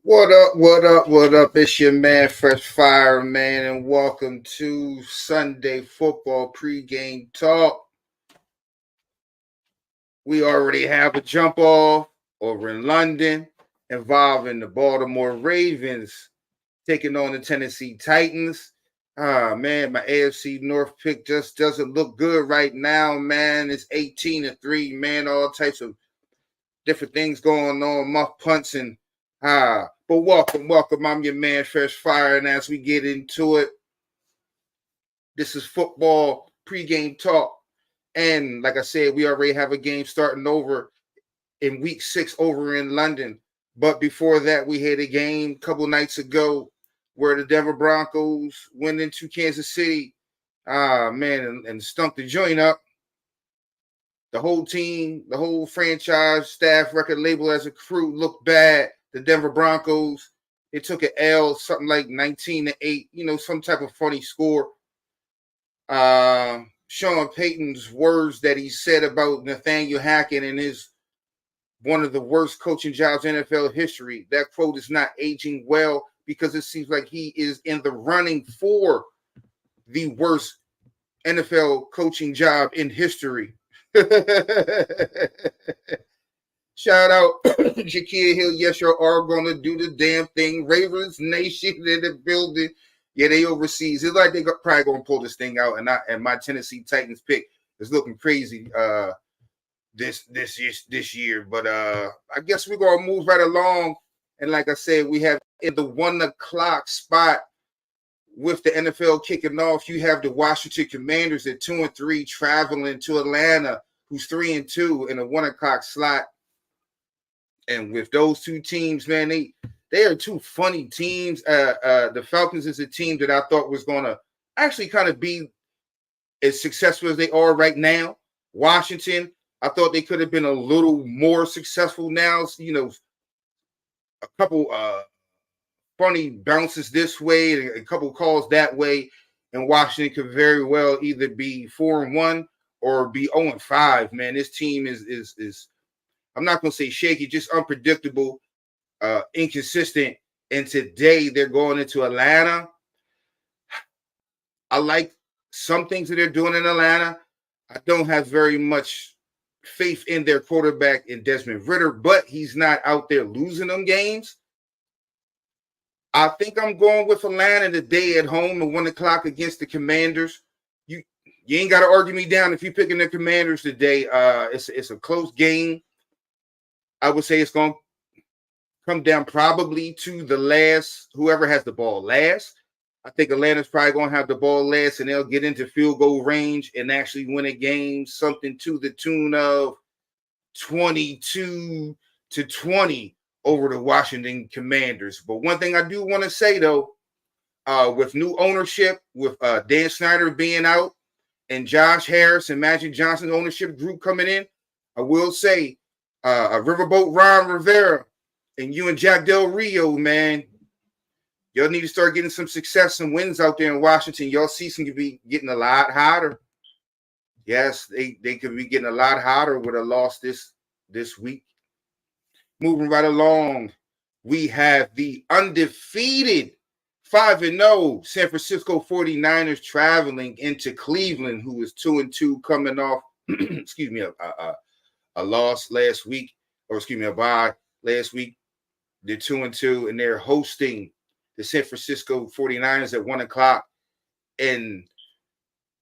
What up, what up, what up? It's your man, Fresh Fire, man, and welcome to Sunday Football Pregame Talk. We already have a jump off over in London involving the Baltimore Ravens taking on the Tennessee Titans. Man, my AFC North pick just doesn't look good right now, man. It's 18-3, man. All types of different things going on, muff punts and but welcome. I'm your man, Fresh Fire, and as we get into it, this is football pregame talk. And like I said, we already have a game starting over in week 6 over in London. But before that, we had a game a couple nights ago where the Denver Broncos went into Kansas City, and stunk the joint up. The whole team, the whole franchise, staff, record label as a crew looked bad. The Denver Broncos, it took an L, something like 19-8, some type of funny score. Sean Payton's words that he said about Nathaniel Hackett and his one of the worst coaching jobs in NFL history. That quote is not aging well because it seems like he is in the running for the worst NFL coaching job in history. Shout out Jakia Hill. Yes, you are going to do the damn thing. Ravens Nation in the building. Yeah, they overseas. It's like they probably going to pull this thing out. And my Tennessee Titans pick is looking crazy this year. But I guess we're going to move right along. And like I said, we have in the 1 o'clock spot with the NFL kicking off. You have the Washington Commanders at 2-3 traveling to Atlanta, who's 3-2 in a 1 o'clock slot. And with those two teams, man, they are two funny teams. The Falcons is a team that I thought was going to actually kind of be as successful as they are right now. Washington, I thought they could have been a little more successful now. A couple funny bounces this way and a couple calls that way, and Washington could very well either be 4-1 or be 0-5. Man, this team is I'm not going to say shaky, just unpredictable, inconsistent. And today they're going into Atlanta. I like some things that they're doing in Atlanta. I don't have very much faith in their quarterback in Desmond Ridder, but he's not out there losing them games. I think I'm going with Atlanta today at home at 1 o'clock against the Commanders. You ain't got to argue me down if you're picking the Commanders today. It's a close game. I would say it's going to come down probably to the last, whoever has the ball last. I think Atlanta's probably going to have the ball last, and they'll get into field goal range and actually win a game, something to the tune of 22-20 over the Washington Commanders. But one thing I do want to say, though, with new ownership, with Dan Snyder being out and Josh Harris and Magic Johnson's ownership group coming in, I will say Riverboat Ron Rivera and you and Jack Del Rio, man, y'all need to start getting some success and wins out there in Washington. Y'all season could be getting a lot hotter. Yes, they could be getting a lot hotter with a loss this week. Moving right along, we have the undefeated 5-0 San Francisco 49ers traveling into Cleveland, who is 2-2 coming off, a loss last week, a bye last week. They're 2-2, and they're hosting the San Francisco 49ers at 1 o'clock. And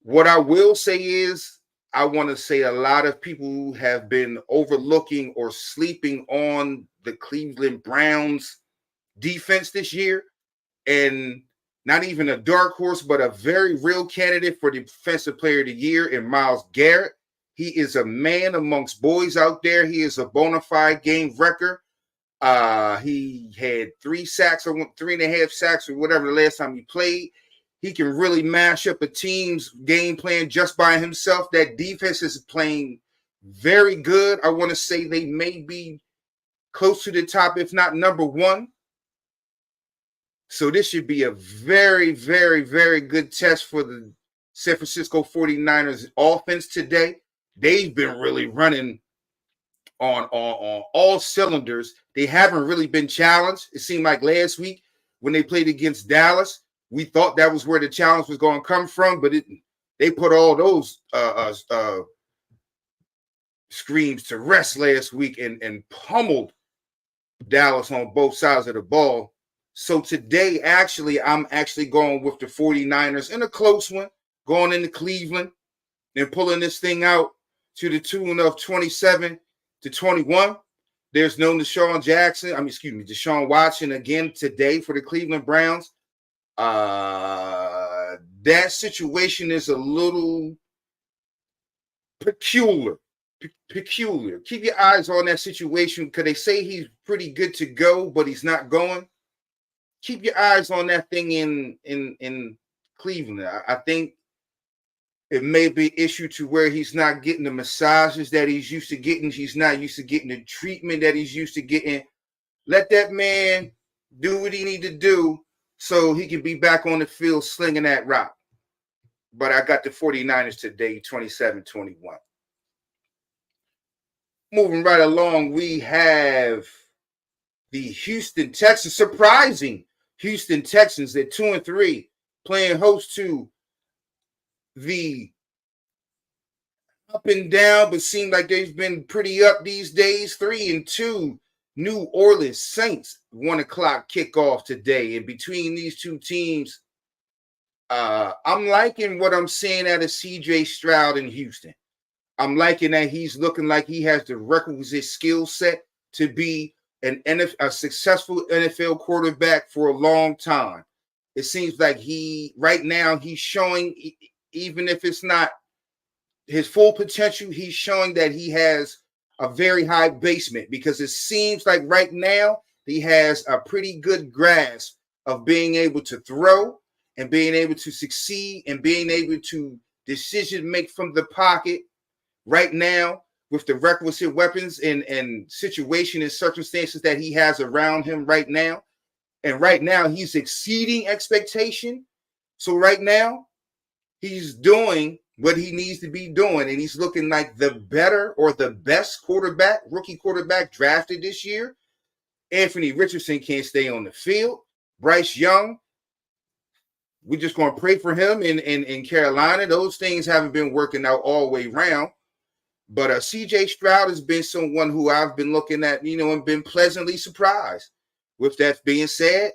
what I will say is, I want to say a lot of people have been overlooking or sleeping on the Cleveland Browns defense this year. And not even a dark horse, but a very real candidate for Defensive Player of the Year in Myles Garrett. He is a man amongst boys out there. He is a bona fide game wrecker. He had 3 sacks or 3.5 sacks or whatever the last time he played. He can really mash up a team's game plan just by himself. That defense is playing very good. I want to say they may be close to the top, if not number 1. So this should be a very, very, very good test for the San Francisco 49ers offense today. They've been really running on all cylinders. They haven't really been challenged. It seemed like last week when they played against Dallas, we thought that was where the challenge was going to come from, but they put all those screams to rest last week and pummeled Dallas on both sides of the ball. So today, I'm actually going with the 49ers in a close one, going into Cleveland and pulling this thing out to the tune of 27-21. There's no Deshaun Watson again today for the Cleveland Browns. That situation is a little peculiar. Keep your eyes on that situation because they say he's pretty good to go, but he's not going. Keep your eyes on that thing in Cleveland. I think it may be an issue to where he's not getting the massages that he's used to getting. He's not used to getting the treatment that he's used to getting. Let that man do what he need to do so he can be back on the field slinging that rock. But I got the 49ers today, 27-21. Moving right along, we have the Houston Texans, surprising Houston Texans at 2-3, playing host to the up and down, but seem like they've been pretty up these days, 3-2 New Orleans Saints, 1 o'clock kickoff today. And between these two teams, I'm liking what I'm seeing out of CJ Stroud in Houston. I'm liking that he's looking like he has the requisite skill set to be a successful NFL quarterback for a long time. It seems like right now he's showing, even if it's not his full potential, he's showing that he has a very high basement because it seems like right now he has a pretty good grasp of being able to throw and being able to succeed and being able to decision make from the pocket right now with the requisite weapons and situation and circumstances that he has around him right now. And right now he's exceeding expectation. So right now he's doing what he needs to be doing, and he's looking like the better or the best rookie quarterback drafted this year. Anthony Richardson can't stay on the field. Bryce Young, we're just going to pray for him in Carolina. Those things haven't been working out all the way around. But CJ Stroud has been someone who I've been looking at, and been pleasantly surprised. With that being said,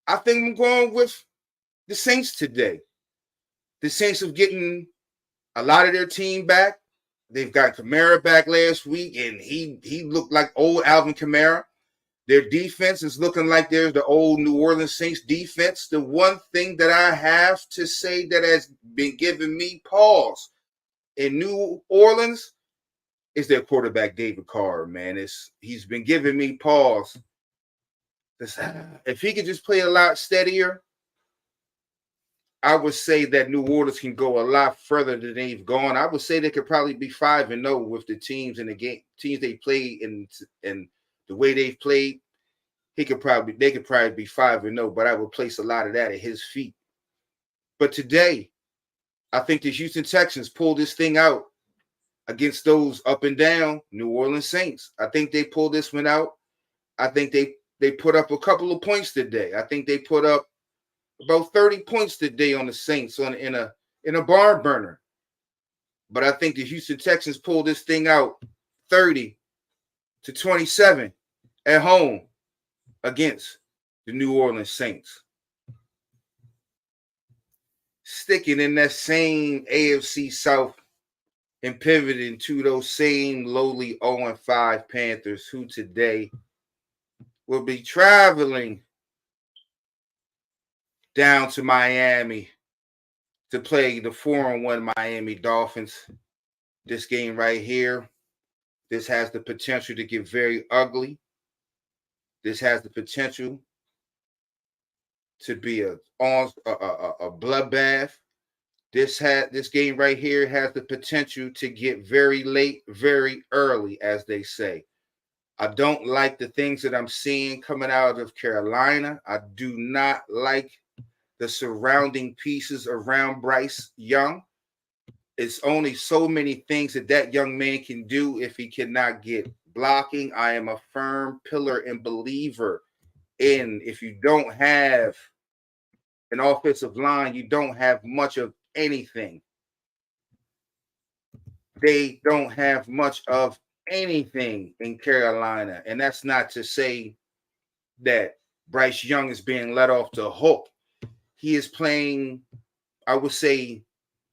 I think I'm going with the Saints today. The Saints are getting a lot of their team back. They've got Kamara back last week, and he looked like old Alvin Kamara. Their defense is looking like there's the old New Orleans Saints defense. The one thing that I have to say that has been giving me pause in New Orleans is their quarterback, David Carr, man. He's been giving me pause. If he could just play a lot steadier, I would say that New Orleans can go a lot further than they've gone. I would say they could probably be 5-0 with the teams in the game, teams they played and the way they've played. They could probably be 5-0, but I would place a lot of that at his feet. But today, I think the Houston Texans pulled this thing out against those up and down New Orleans Saints. I think they pulled this one out. I think they put up a couple of points today. I think they put up about 30 points today on the Saints in a barn burner. But I think the Houston Texans pulled this thing out 30-27 at home against the New Orleans Saints. Sticking in that same AFC South and pivoting to those same lowly 0-5 Panthers, who today will be traveling down to Miami to play the 4-1 Miami Dolphins. This game right here, this has the potential to get very ugly. This has the potential to be a bloodbath. This game right here has the potential to get very late, very early, as they say. I don't like the things that I'm seeing coming out of Carolina. I do not like the surrounding pieces around Bryce Young. It's only so many things that young man can do if he cannot get blocking. I am a firm pillar and believer in if you don't have an offensive line, you don't have much of anything. They don't have much of anything in Carolina. And that's not to say that Bryce Young is being let off the hook. He is playing, I would say,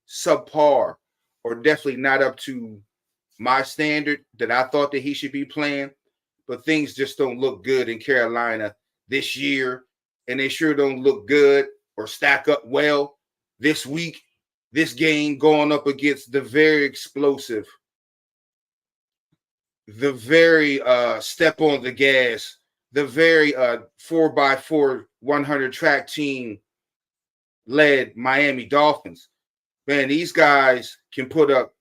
subpar, or definitely not up to my standard that I thought that he should be playing. But things just don't look good in Carolina this year. And they sure don't look good or stack up well this week, this game going up against the very explosive, the very step on the gas, the very 4x4 100 track team led Miami Dolphins. Man, these guys can put up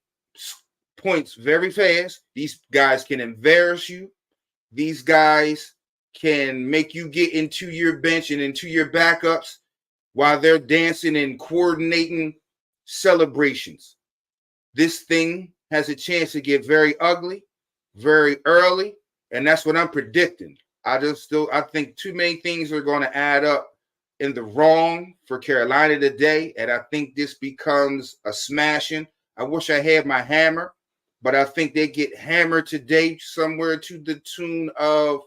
points very fast. These guys can embarrass you. These guys can make you get into your bench and into your backups while they're dancing and coordinating celebrations. This thing has a chance to get very ugly very early, and that's what I'm predicting. I think too many things are going to add up in the wrong for Carolina today, and I think this becomes a smashing. I wish I had my hammer, but I think they get hammered today somewhere to the tune of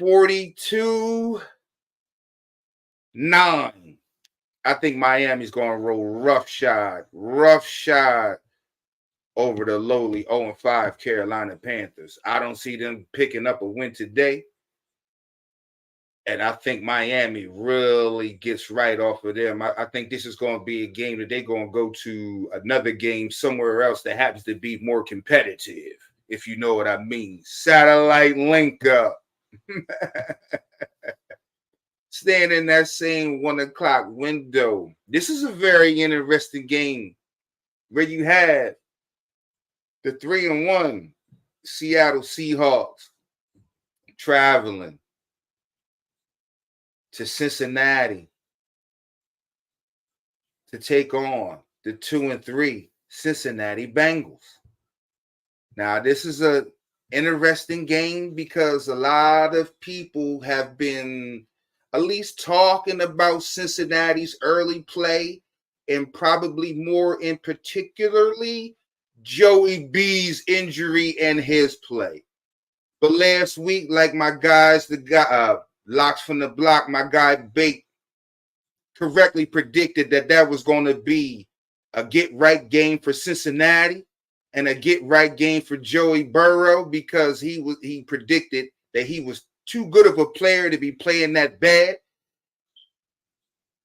42-9. I think Miami's going to roll roughshod over the lowly 0-5 Carolina Panthers. I don't see them picking up a win today. And I think Miami really gets right off of them. I think this is going to be a game that they're going to go to another game somewhere else that happens to be more competitive, if you know what I mean. Satellite link up. Staying in that same 1 o'clock window. This is a very interesting game where you have the 3-1 Seattle Seahawks traveling to Cincinnati to take on the 2-3 Cincinnati Bengals. Now, this is an interesting game because a lot of people have been at least talking about Cincinnati's early play, and probably more in particularly Joey B's injury and his play. But last week, like my guys, the guy Locks from the Block, my guy Bake correctly predicted that was going to be a get-right game for Cincinnati and a get-right game for Joey Burrow, because he predicted that he was too good of a player to be playing that bad.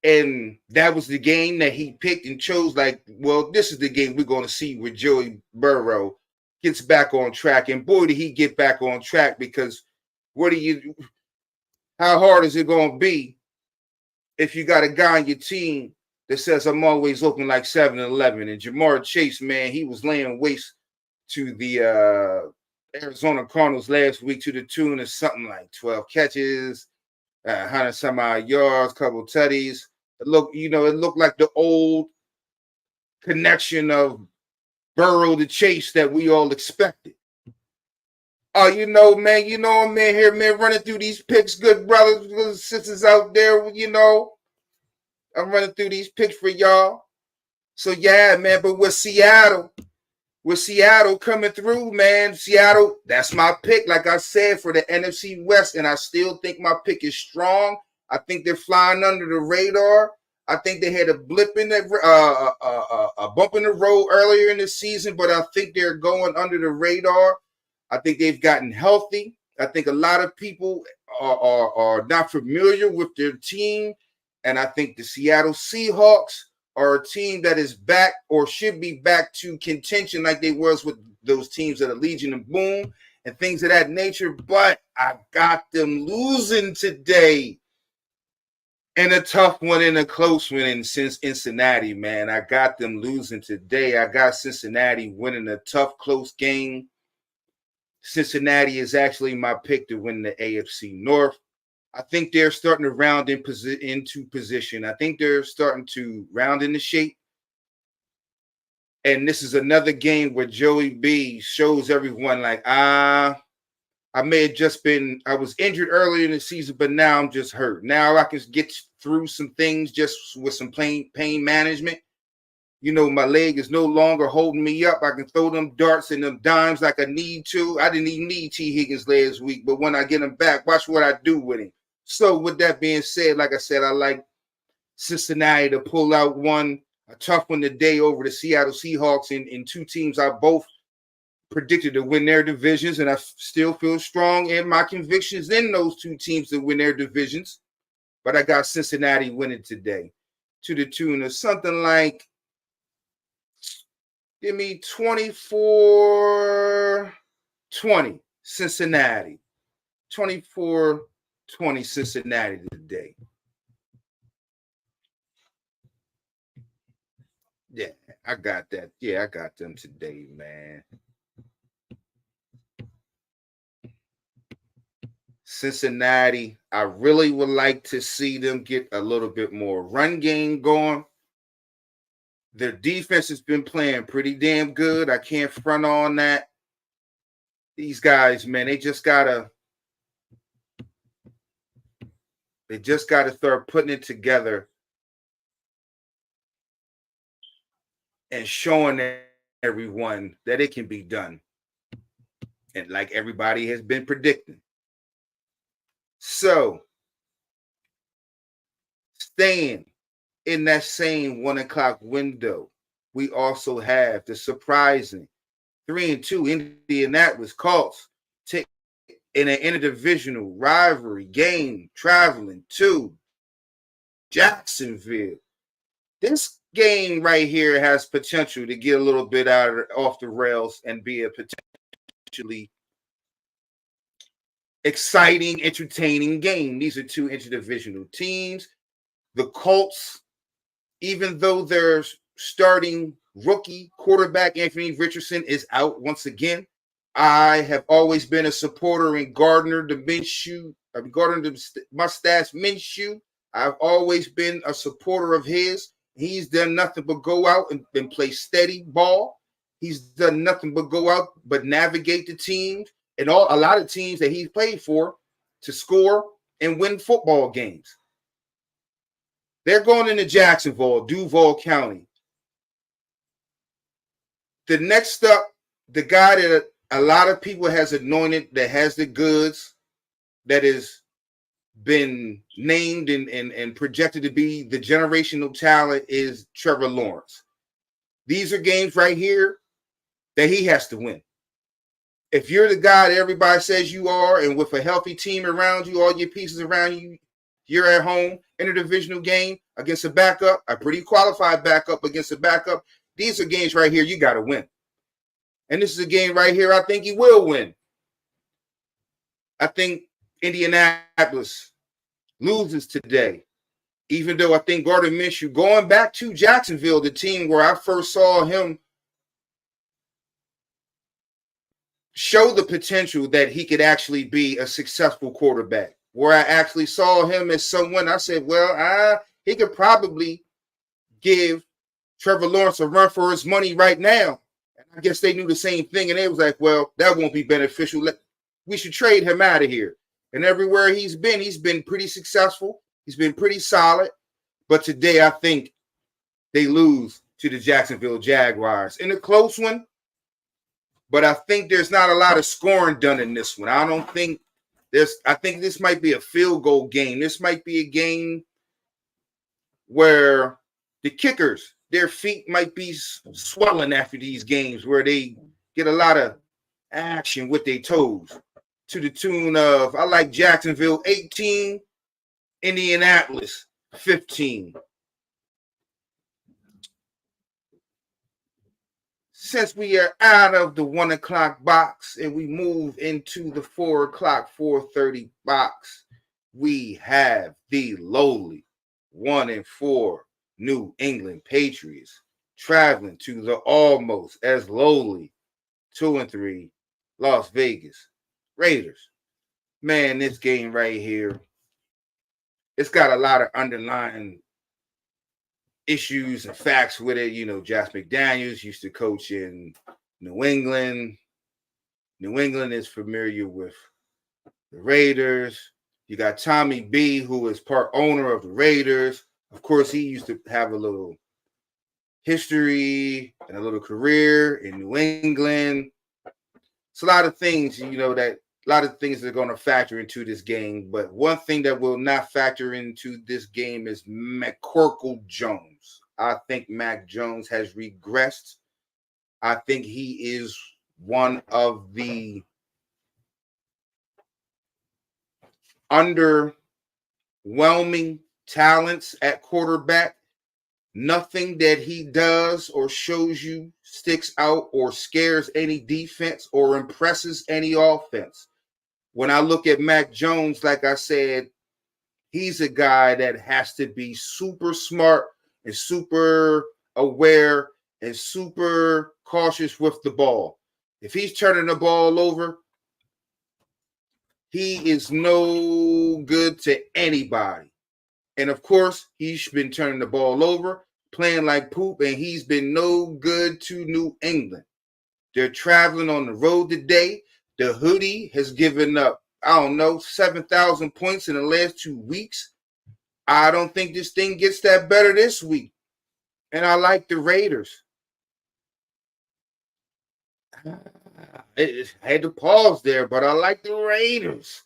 And that was the game that he picked and chose, like, well, this is the game we're going to see where Joey Burrow gets back on track. And boy, did he get back on track, because how hard is it going to be if you got a guy on your team that says, I'm always looking like 7-Eleven? And Jamar Chase, man, he was laying waste to the Arizona Cardinals last week to the tune of something like 12 catches, 100 some odd yards, couple tutties. It looked like the old connection of Burrow to Chase that we all expected. Man, I'm in here, man, running through these picks, good brothers and sisters out there, I'm running through these picks for y'all. So, yeah, man, but with Seattle coming through, man, Seattle, that's my pick, like I said, for the NFC West, and I still think my pick is strong. I think they're flying under the radar. I think they had a blip in that, a bump in the road earlier in the season, but I think they're going under the radar. I think they've gotten healthy. I think a lot of people are not familiar with their team, and I think the Seattle Seahawks are a team that is back, or should be back, to contention like they was with those teams that are Legion and Boom and things of that nature. But I got them losing today. And a tough one and a close one in Cincinnati, man. I got them losing today. I got Cincinnati winning a tough, close game. Cincinnati is actually my pick to win the AFC North. I think they're starting to round into position. I think they're starting to round into shape. And this is another game where Joey B shows everyone like, I may have just been, I was injured earlier in the season, but now I'm just hurt. Now I can get through some things just with some pain management. You know, my leg is no longer holding me up. I can throw them darts and them dimes like I need to. I didn't even need T. Higgins last week, but when I get him back, watch what I do with him. So with that being said, like I said, I like Cincinnati to pull out a tough one today over the Seattle Seahawks in two teams I both predicted to win their divisions, and I still feel strong in my convictions in those two teams to win their divisions. But I got Cincinnati winning today to the tune of something like, give me 24-20 Cincinnati. 24-20 Cincinnati today. Yeah, I got that. Yeah, I got them today, man. Cincinnati, I really would like to see them get a little bit more run game going. Their defense has been playing pretty damn good. I can't front on that. These guys, man, they just gotta start putting it together and showing everyone that it can be done. And like everybody has been predicting. So, staying in that same 1 o'clock window, we also have the surprising 3-2 Indianapolis Colts in an interdivisional rivalry game traveling to Jacksonville. This game right here has potential to get a little bit off the rails and be a potentially exciting, entertaining game. These are two interdivisional teams. The Colts, even though their starting rookie quarterback Anthony Richardson is out once again, I have always been a supporter in Gardner Mustache Minshew. I've always been a supporter of his. He's done nothing but go out and play steady ball. He's done nothing but go out but navigate the teams and a lot of teams that he's played for to score and win football games. They're going into Jacksonville, Duval County. The next up, the guy that a lot of people has anointed, that has the goods, that has been named and projected to be the generational talent, is Trevor Lawrence. These are games right here that he has to win. If you're the guy that everybody says you are, and with a healthy team around you, all your pieces around you, you're at home in a divisional game against a backup, a pretty qualified backup against a backup. These are games right here you got to win. And this is a game right here I think he will win. I think Indianapolis loses today, even though I think Gardner Minshew, going back to Jacksonville, the team where I first saw him show the potential that he could actually be a successful quarterback, where I actually saw him as someone I said, well, he could probably give Trevor Lawrence a run for his money right now. And I guess they knew the same thing, and they was like, well, that won't be beneficial. We should trade him out of here. And everywhere he's been pretty successful. He's been pretty solid. But today I think they lose to the Jacksonville Jaguars in a close one. But I think there's not a lot of scoring done in this one. I think this might be a field goal game. This might be a game where the kickers, their feet might be swelling after these games, where they get a lot of action with their toes, to the tune of, I like Jacksonville 18, Indianapolis 15. Since we are out of the 1 o'clock box and we move into the 4 o'clock, 4:30 box, we have the lowly 1-4 New England Patriots traveling to the almost as lowly 2-3 Las Vegas Raiders. Man, this game right here, it's got a lot of underlying issues and facts with it. You know, Josh McDaniels used to coach in New England. New England is familiar with the Raiders. You got Tommy B, who is part owner of the Raiders. Of course, he used to have a little history and a little career in New England. It's a lot of things, you know, that a lot of things that are going to factor into this game. But one thing that will not factor into this game is McCorkle Jones. I think Mac Jones has regressed. I think he is one of the underwhelming talents at quarterback. Nothing that he does or shows you sticks out or scares any defense or impresses any offense. When I look at Mac Jones, like I said, he's a guy that has to be super smart and super aware and super cautious with the ball. If he's turning the ball over, he is no good to anybody. And of course, he's been turning the ball over, playing like poop, and he's been no good to New England. They're traveling on the road today. The hoodie has given up, 7,000 points in the last 2 weeks. I don't think this thing gets that better this week. And I like the Raiders. I had to pause there, but I like the Raiders.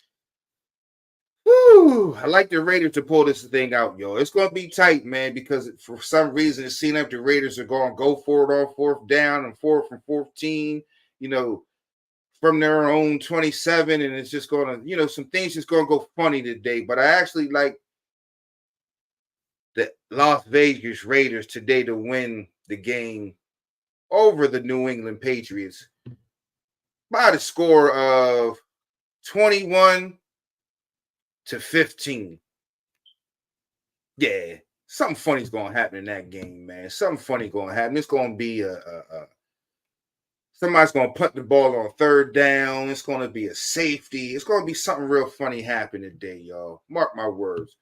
Whew, I like the Raiders to pull this thing out, yo. It's going to be tight, man, because for some reason it seems like the Raiders are going to go for it on fourth down and 4 from 14, from their own 27, and it's just going to, some things just going to go funny today. But I actually like the Las Vegas Raiders today to win the game over the New England Patriots by the score of 21-15. Yeah, something funny's gonna happen in that game, man. Something funny gonna happen. It's gonna be somebody's gonna punt the ball on third down. It's gonna be a safety. It's gonna be something real funny happen today, y'all. Mark my words.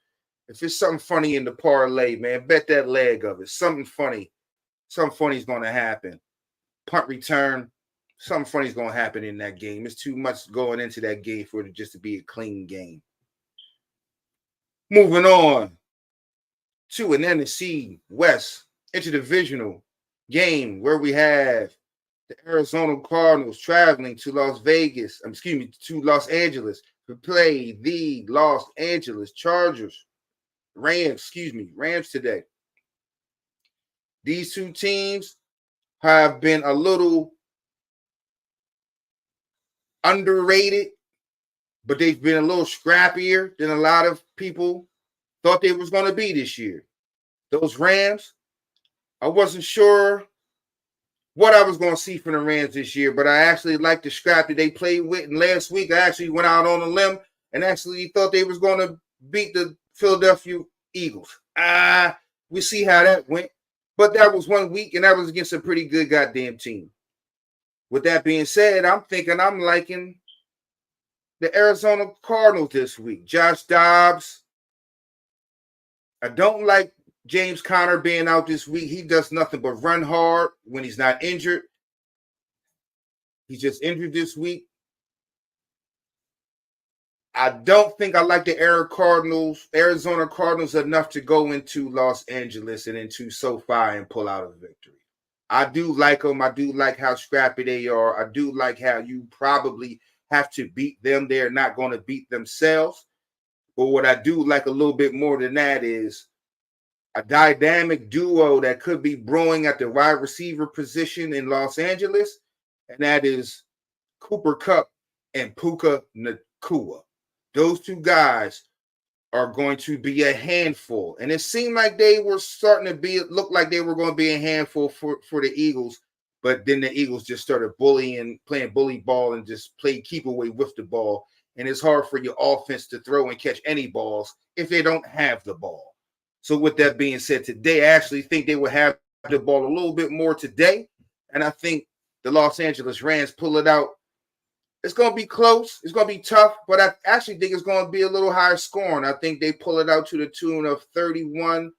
If it's something funny in the parlay, man, bet that leg of it. Something funny is gonna happen. Punt return. Something funny is gonna happen in that game. It's too much going into that game for it just to be a clean game. Moving on to an NFC West interdivisional game where we have the Arizona Cardinals traveling to Los Angeles to play the Los Angeles Rams today. These two teams have been a little underrated, but they've been a little scrappier than a lot of people thought they was going to be this year. Those Rams, I wasn't sure what I was going to see from the Rams this year, but I actually liked the scrap that they played with. And last week, I actually went out on a limb and actually thought they was going to beat the Philadelphia Eagles. We see how that went. But that was 1 week, and that was against a pretty good goddamn team. With that being said, I'm liking the Arizona Cardinals this week. Josh Dobbs. I don't like James Conner being out this week. He does nothing but run hard when he's not injured. He's just injured this week. I don't think I like the Arizona Cardinals enough to go into Los Angeles and into SoFi and pull out a victory. I do like them. I do like how scrappy they are. I do like how you probably have to beat them. They're not going to beat themselves. But what I do like a little bit more than that is a dynamic duo that could be brewing at the wide receiver position in Los Angeles, and that is Cooper Kupp and Puka Nacua. Those two guys are going to be a handful. And it seemed like they were starting to look like they were going to be a handful for the Eagles. But then the Eagles just started playing bully ball and just keep away with the ball. And it's hard for your offense to throw and catch any balls if they don't have the ball. So with that being said, today I actually think they will have the ball a little bit more today. And I think the Los Angeles Rams pull it out. It's going to be close. It's going to be tough, but I actually think it's going to be a little higher scoring. I think they pull it out to the tune of 31-27.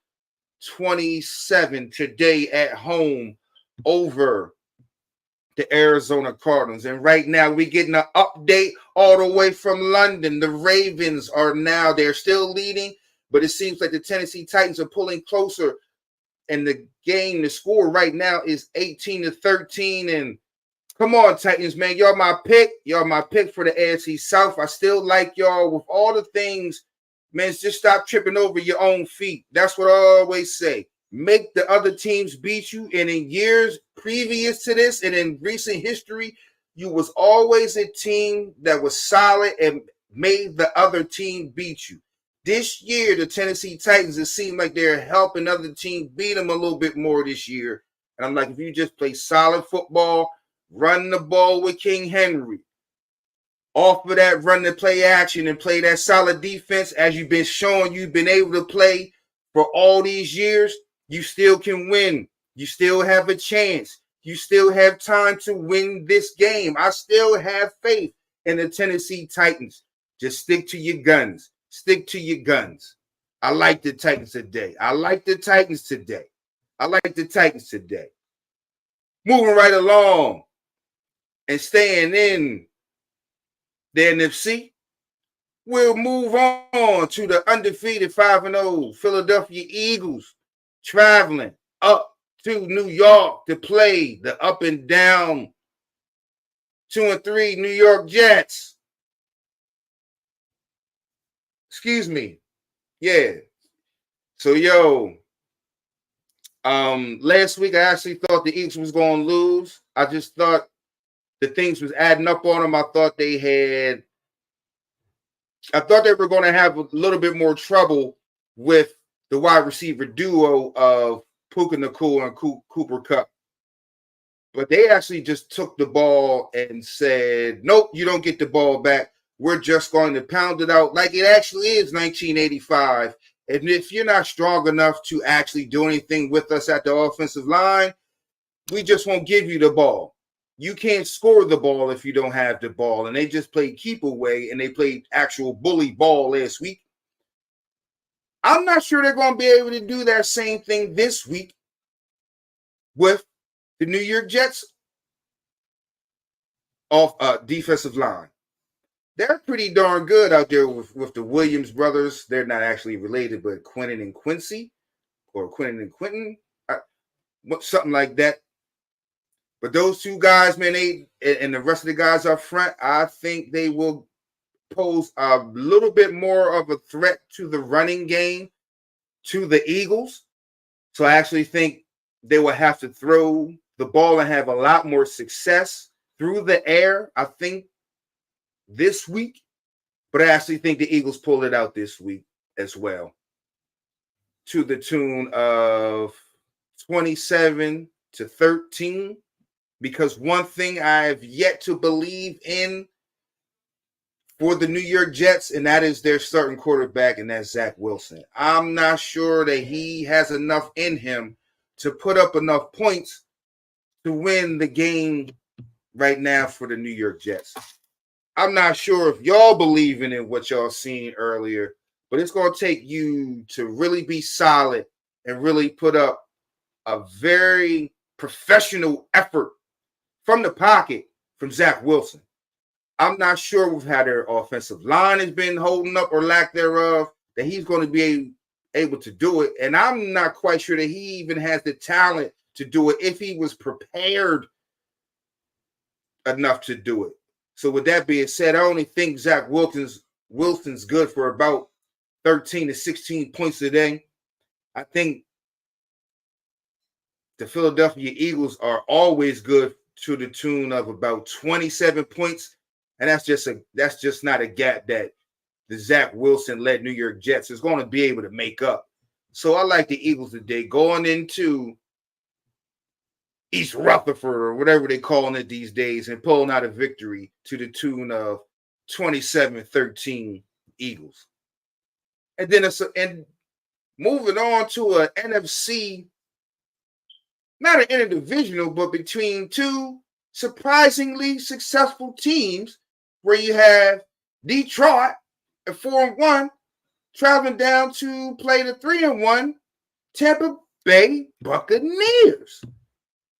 27 today at home over the Arizona Cardinals. And right now we're getting an update all the way from London. The Ravens they're still leading, but it seems like the Tennessee Titans are pulling closer. And the score right now is 18-13. And come on, Titans, man. Y'all my pick. Y'all my pick for the AFC South. I still like y'all with all the things. Man, just stop tripping over your own feet. That's what I always say. Make the other teams beat you. And in years previous to this and in recent history, you was always a team that was solid and made the other team beat you. This year, the Tennessee Titans, it seemed like they're helping other teams beat them a little bit more this year. And I'm like, if you just play solid football, run the ball with King Henry, off of that run the play action and play that solid defense as you've been showing you've been able to play for all these years, you still can win. You still have a chance. You still have time to win this game. I still have faith in the Tennessee Titans. Just stick to your guns. Stick to your guns. I like the Titans today. Moving right along and staying in the NFC, we'll move on to the undefeated 5-0 Philadelphia Eagles traveling up to New York to play the up and down 2-3 New York Jets. Excuse me. Yeah. So, last week I actually thought the Eagles was going to lose. I just thought the things was adding up on them. I thought they were going to have a little bit more trouble with the wide receiver duo of Puka Nacua and Cooper Kupp. But they actually just took the ball and said, nope, you don't get the ball back. We're just going to pound it out like it actually is 1985. And if you're not strong enough to actually do anything with us at the offensive line, we just won't give you the ball. You can't score the ball if you don't have the ball. And they just played keep away, and they played actual bully ball last week. I'm not sure they're going to be able to do that same thing this week with the New York Jets off defensive line. They're pretty darn good out there with the Williams brothers. They're not actually related, but Quentin and Quincy, or Quentin and Quentin, something like that. But those two guys, man, and the rest of the guys up front, I think they will pose a little bit more of a threat to the running game to the Eagles. So I actually think they will have to throw the ball and have a lot more success through the air, I think, this week. But I actually think the Eagles pulled it out this week as well, to the tune of 27-13. Because one thing I've yet to believe in for the New York Jets, and that is their starting quarterback, and that's Zach Wilson. I'm not sure that he has enough in him to put up enough points to win the game right now for the New York Jets. I'm not sure if y'all believe in it, what y'all seen earlier, but it's going to take you to really be solid and really put up a very professional effort from the pocket from Zach Wilson. I'm not sure with how their offensive line has been holding up or lack thereof, that he's going to be able to do it. And I'm not quite sure that he even has the talent to do it if he was prepared enough to do it. So with that being said, I only think Zach Wilson's good for about 13 to 16 points a day. I think the Philadelphia Eagles are always good to the tune of about 27 points. And that's just not a gap that the Zach Wilson-led New York Jets is going to be able to make up. So I like the Eagles today going into East Rutherford or whatever they're calling it these days and pulling out a victory to the tune of 27-13 Eagles. And then moving on to an NFC, not an interdivisional, but between two surprisingly successful teams, where you have Detroit at 4-1 traveling down to play the 3-1 Tampa Bay Buccaneers.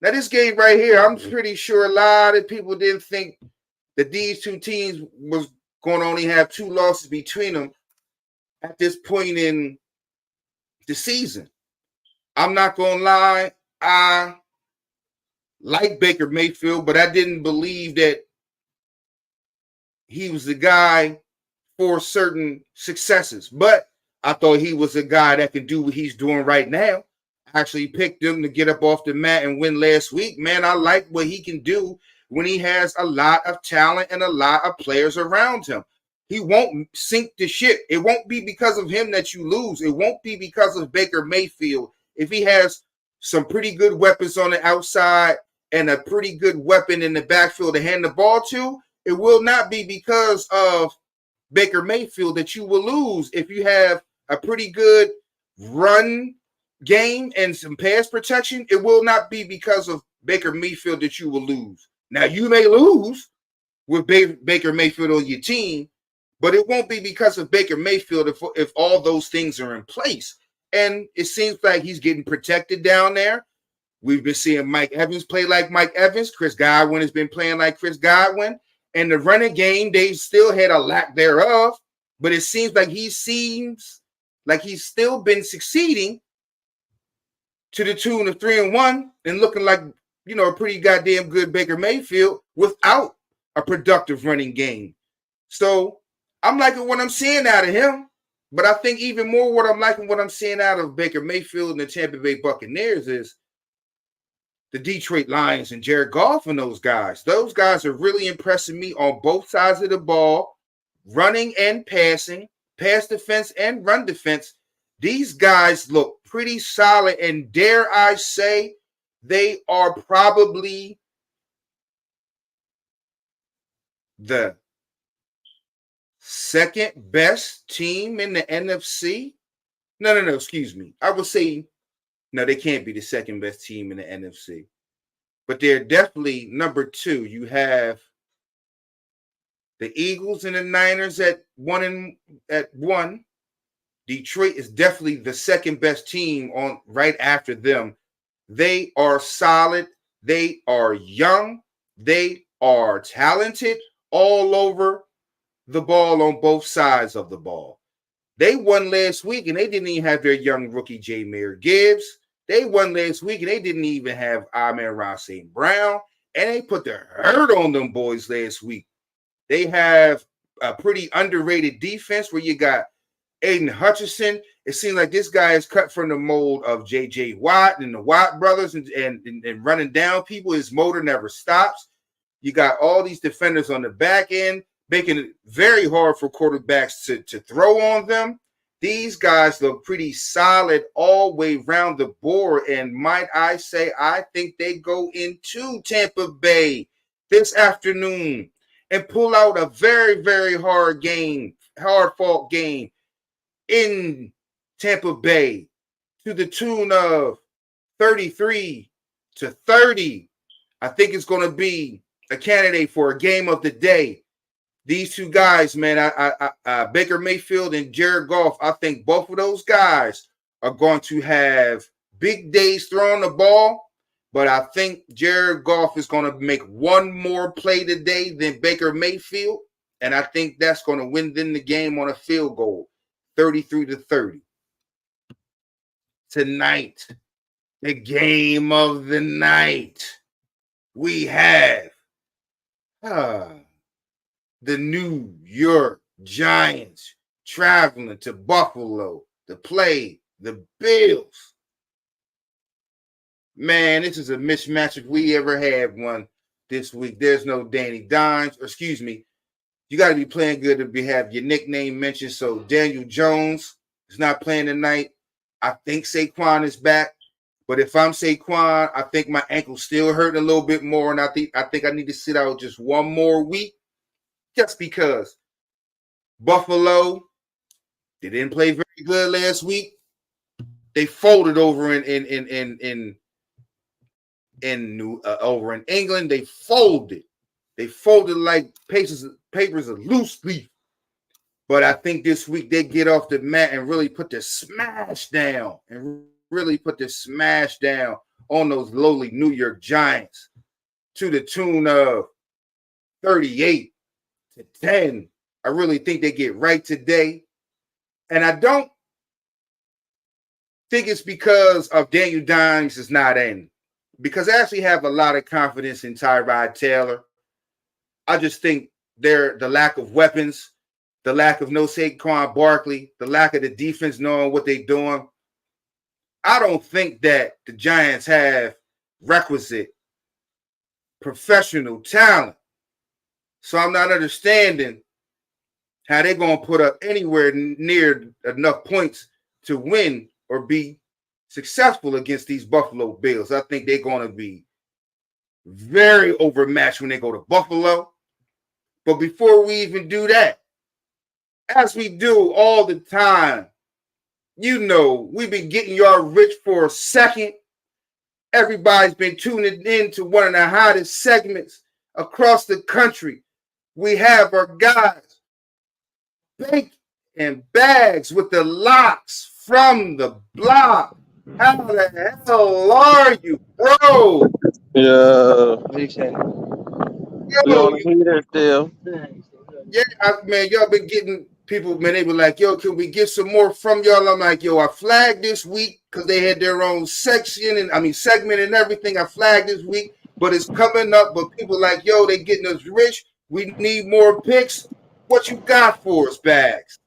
Now, this game right here, I'm pretty sure a lot of people didn't think that these two teams was going to only have 2 losses between them at this point in the season. I'm not going to lie. I like Baker Mayfield, but I didn't believe that he was the guy for certain successes. But I thought he was a guy that could do what he's doing right now. I actually picked him to get up off the mat and win last week. Man, I like what he can do when he has a lot of talent and a lot of players around him. He won't sink the ship. It won't be because of him that you lose. It won't be because of Baker Mayfield. If he has some pretty good weapons on the outside and a pretty good weapon in the backfield to hand the ball to, it will not be because of Baker Mayfield that you will lose. If you have a pretty good run game and some pass protection, it will not be because of Baker Mayfield that you will lose. Now, you may lose with Baker Mayfield on your team, but it won't be because of Baker Mayfield if all those things are in place. And it seems like he's getting protected down there. We've been seeing Mike Evans play like Mike Evans. Chris Godwin has been playing like Chris Godwin. And the running game, they still had a lack thereof, but it seems like he's still been succeeding to the tune of 3-1 and looking like, a pretty goddamn good Baker Mayfield without a productive running game. So I'm liking what I'm seeing out of him, but I think even more what I'm seeing out of Baker Mayfield and the Tampa Bay Buccaneers is the Detroit Lions and Jared Goff and those guys. Those guys are really impressing me on both sides of the ball, running and passing, pass defense and run defense. These guys look pretty solid, and dare I say, they are probably the second best team in the NFC. No, excuse me. I would say no, they can't be the second best team in the NFC. But they're definitely number 2. You have the Eagles and the Niners at 1. Detroit is definitely the second best team on right after them. They are solid. They are young. They are talented all over the ball on both sides of the ball. They won last week, and they didn't even have their young rookie Jahmyr Gibbs. They won last week, and they didn't even have Amon-Ra St. Brown, and they put the hurt on them boys last week. They have a pretty underrated defense where you got Aiden Hutchinson. It seems like this guy is cut from the mold of J.J. Watt and the Watt brothers and running down people. His motor never stops. You got all these defenders on the back end, making it very hard for quarterbacks to throw on them. These guys look pretty solid all the way around the board. And might I say, I think they go into Tampa Bay this afternoon and pull out a very, very hard-fought game in Tampa Bay to the tune of 33-30. I think it's going to be a candidate for a game of the day. These two guys, man, Baker Mayfield and Jared Goff, I think both of those guys are going to have big days throwing the ball, but I think Jared Goff is going to make one more play today than Baker Mayfield, and I think that's going to win them the game on a field goal, 33-30. Tonight, the game of the night, we have the New York Giants traveling to Buffalo to play the Bills. Man, this is a mismatch if we ever had one this week. There's no Danny Dimes. Excuse me. You got to be playing good to have your nickname mentioned. So Daniel Jones is not playing tonight. I think Saquon is back. But if I'm Saquon, I think my ankle's still hurting a little bit more. And I think I need to sit out just one more week. Just because Buffalo, they didn't play very good last week. They folded over in England. They folded. They folded like papers of loose leaf. But I think this week they get off the mat and really put the smash down and really put the smash down on those lowly New York Giants to the tune of 38-10. I really think they get right today. And I don't think it's because of Daniel Dimes is not in. Because I actually have a lot of confidence in Tyrod Taylor. I just think the lack of weapons, the lack of no Saquon Barkley, the lack of the defense knowing what they're doing. I don't think that the Giants have requisite professional talent. So I'm not understanding how they're going to put up anywhere near enough points to win or be successful against these Buffalo Bills. I think they're going to be very overmatched when they go to Buffalo. But before we even do that, as we do all the time, you know, we've been getting y'all rich for a second. Everybody's been tuning in to one of the hottest segments across the country. We have our guys, Bake and Bags with the locks from the block. How the hell are you, bro? Yeah. Yo, Still. yeah, man, y'all been getting people, man, they were like, yo, can we get some more from y'all? I'm like, yo, I flagged this week because they had their own segment and everything. I flagged this week, but it's coming up. But people like, yo, they getting us rich. We need more picks. What you got for us, Bags?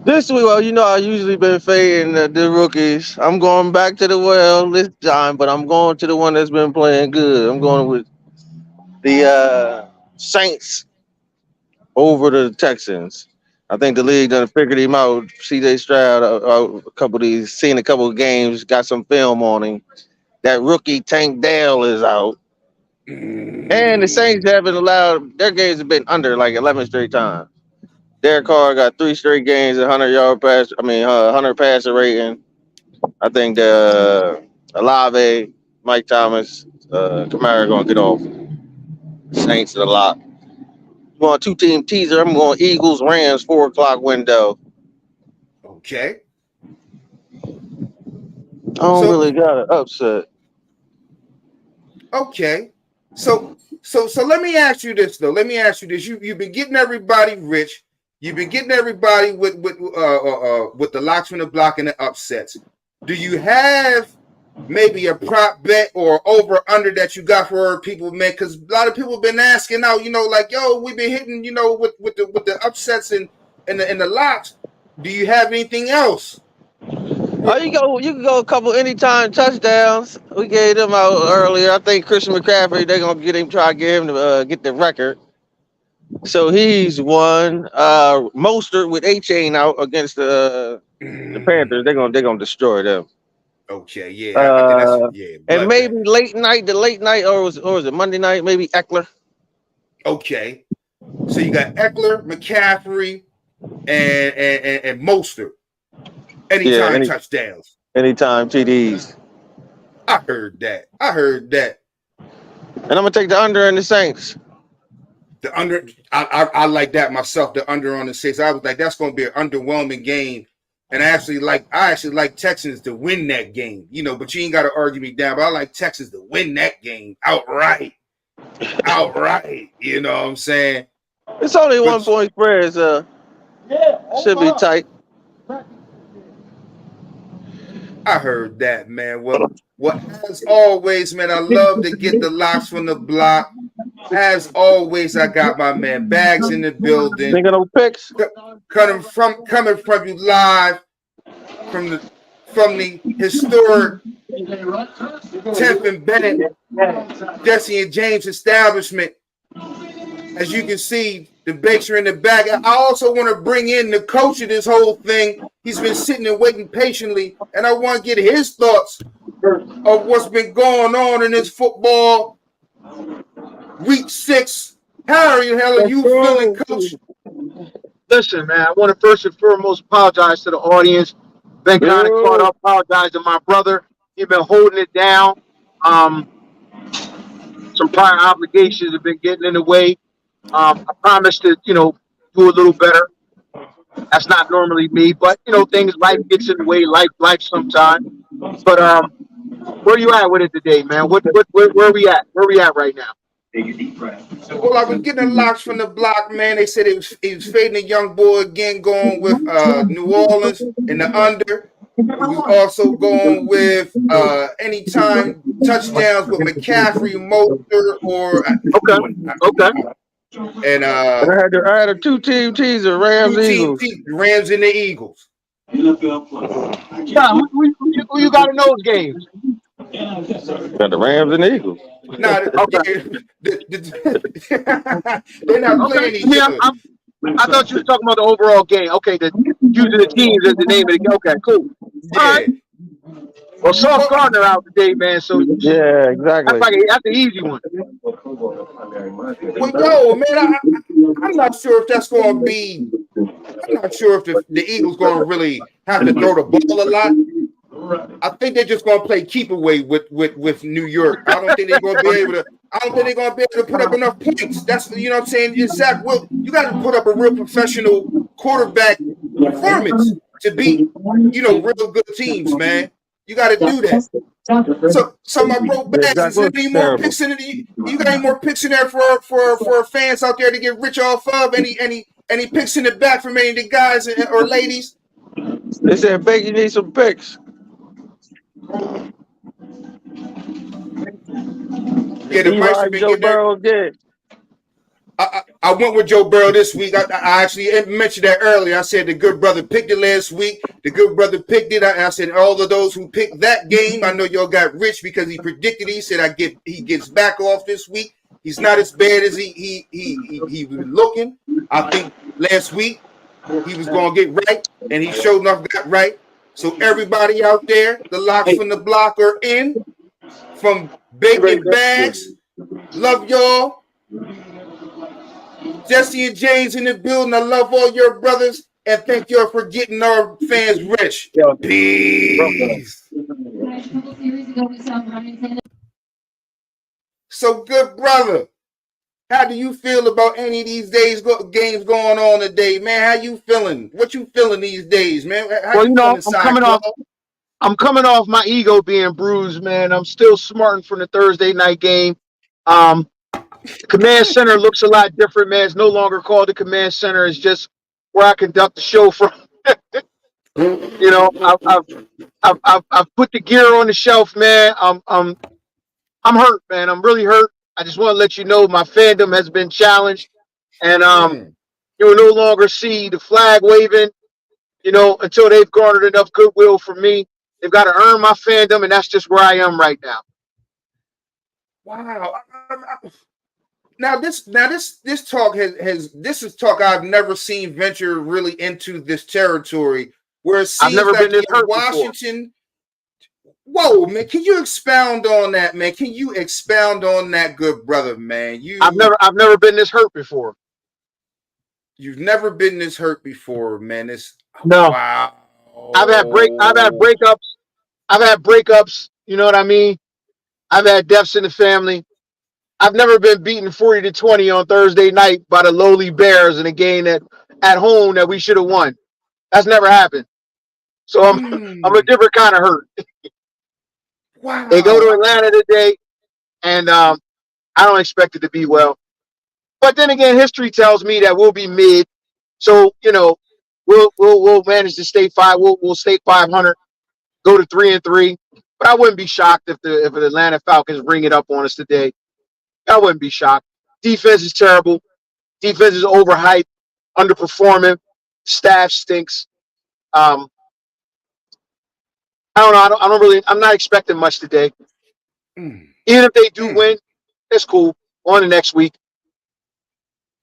This week, well, you know, I usually been fading the rookies. I'm going back to the well this time, but I'm going to the one that's been playing good. I'm going with the Saints over the Texans. I think the league done figured him out. CJ Stroud, seen a couple of games, got some film on him. That rookie Tank Dell is out. And the Saints haven't allowed their games have been under like 11 straight times. Derek Carr got 3 straight games, 100 passer rating. I think the Olave, Mike Thomas, Kamara gonna get off. Saints a lot. I'm going 2-team teaser. I'm going Eagles, Rams, 4 o'clock window. Okay. I don't really got an upset. Okay. So let me ask you this though. You've been getting everybody rich. You've been getting everybody with the locks from the block and the upsets. Do you have maybe a prop bet or over under that you got for people, man? Because a lot of people have been asking out, you know, like, yo, we've been hitting, you know, with the upsets and the locks. Do you have anything else? Oh, you can go a couple anytime touchdowns. We gave them out earlier. I think Christian McCaffrey, they're gonna try to get him to get the record. So he's one. Mostert with A-Chain out against the Panthers. They're gonna destroy them. Okay, yeah. I think that's and maybe the late night, or was it Monday night? Maybe Eckler. Okay. So you got Eckler, McCaffrey, and Mostert. Anytime touchdowns. Anytime TDs. I heard that. And I'm gonna take the under in the Saints. The under, I like that myself. The under on the Saints. I was like, that's gonna be an underwhelming game. And I actually like Texans to win that game. You know, but you ain't gotta argue me down. But I like Texans to win that game outright. You know what I'm saying? It's only 1 point spread, so should be tight. I heard that, man. Well, as always, man, I love to get the locks from the block. As always, I got my man Bags in the building. Think of no picks. Coming from you live from the historic 10th and Bennett, Jesse and James establishment. As you can see, the Bakes are in the back. I also want to bring in the coach of this whole thing. He's been sitting and waiting patiently, and I want to get his thoughts of what's been going on in this football week 6. How the hell are you feeling, Coach? Listen, man, I want to first and foremost apologize to the audience. Been kind of caught up. Apologize to my brother. He's been holding it down. Some prior obligations have been getting in the way. I promise to, do a little better. That's not normally me, but things life gets in the way, life sometimes. But where you at with it today, man? Where we at? Where we at right now? Well, I was getting the locks from the block, man. They said he was fading a young boy again, going with New Orleans in the under. He was also going with anytime touchdowns with McCaffrey, Moser, or Okay. and I had a two-team teaser, Rams Eagles. Rams and the Eagles. Yeah, who you got in those games? Got the Rams and the Eagles. Nah, they're not playing each other. I thought you were talking about the overall game. Okay, using the teams as the name of the game. Okay, cool. Yeah. All right. Well, Sauce Gardner out today, man. So yeah, exactly. That's an easy one. Well, yo, man, I'm not sure if that's going to be. I'm not sure if the Eagles going to really have to throw the ball a lot. I think they're just going to play keep away with New York. I don't think they're going to be able to. I don't think they're going to be able to put up enough points. That's what I'm saying. It's Zach. Well, you got to put up a real professional quarterback performance to beat real good teams, man. You got to do that. So my bro Bags, is there any more picks in it? You got any more picks in there for fans out there to get rich off of? Any picks in the back from any of the guys or ladies? They said, "Bake, you need some picks." Yeah, the mics have been Joe Burrow again. I went with Joe Burrow this week. I actually mentioned that earlier. I said the good brother picked it last week. The good brother picked it. I said all of those who picked that game, I know y'all got rich because he predicted it. He said he gets back off this week. He's not as bad as he was looking. I think last week he was going to get right, and he showed enough got right. So everybody out there, the locks from the block are in. From Bacon Bags, love y'all. Jesse and James in the building. I love all your brothers, and thank y'all for getting our fans rich. Peace. So, good brother, how do you feel about any of these games going on today, man? How you feeling? What you feeling these days, man? How you feeling, I'm coming off my ego being bruised, man. I'm still smarting from the Thursday night game. The command center looks a lot different, man. It's no longer called the command center. It's just where I conduct the show from. I've put the gear on the shelf, man. I'm hurt, man. I'm really hurt. I just want to let you know my fandom has been challenged, and you will no longer see the flag waving, until they've garnered enough goodwill from me. They've got to earn my fandom, and that's just where I am right now. Wow. Now this talk this is talk I've never seen venture really into this territory where it seems I've never like been this hurt Washington. Before. Whoa, man! Can you expound on that, man? Can you expound on that, good brother, man? I've never been this hurt before. You've never been this hurt before, man. No. Wow. I've had breakups. I've had breakups. You know what I mean? I've had deaths in the family. I've never been beaten 40-20 on Thursday night by the lowly Bears in a game that at home that we should have won. That's never happened. So I'm a different kind of hurt. Wow. They go to Atlanta today, and I don't expect it to be well. But then again, history tells me that we'll be mid. So we'll manage to stay we'll stay 500, go to 3-3. But I wouldn't be shocked if the Atlanta Falcons bring it up on us today. I wouldn't be shocked. Defense is terrible. Defense is overhyped, underperforming. Staff stinks. I don't know. I'm not expecting much today. Even if they do win, it's cool. On the next week.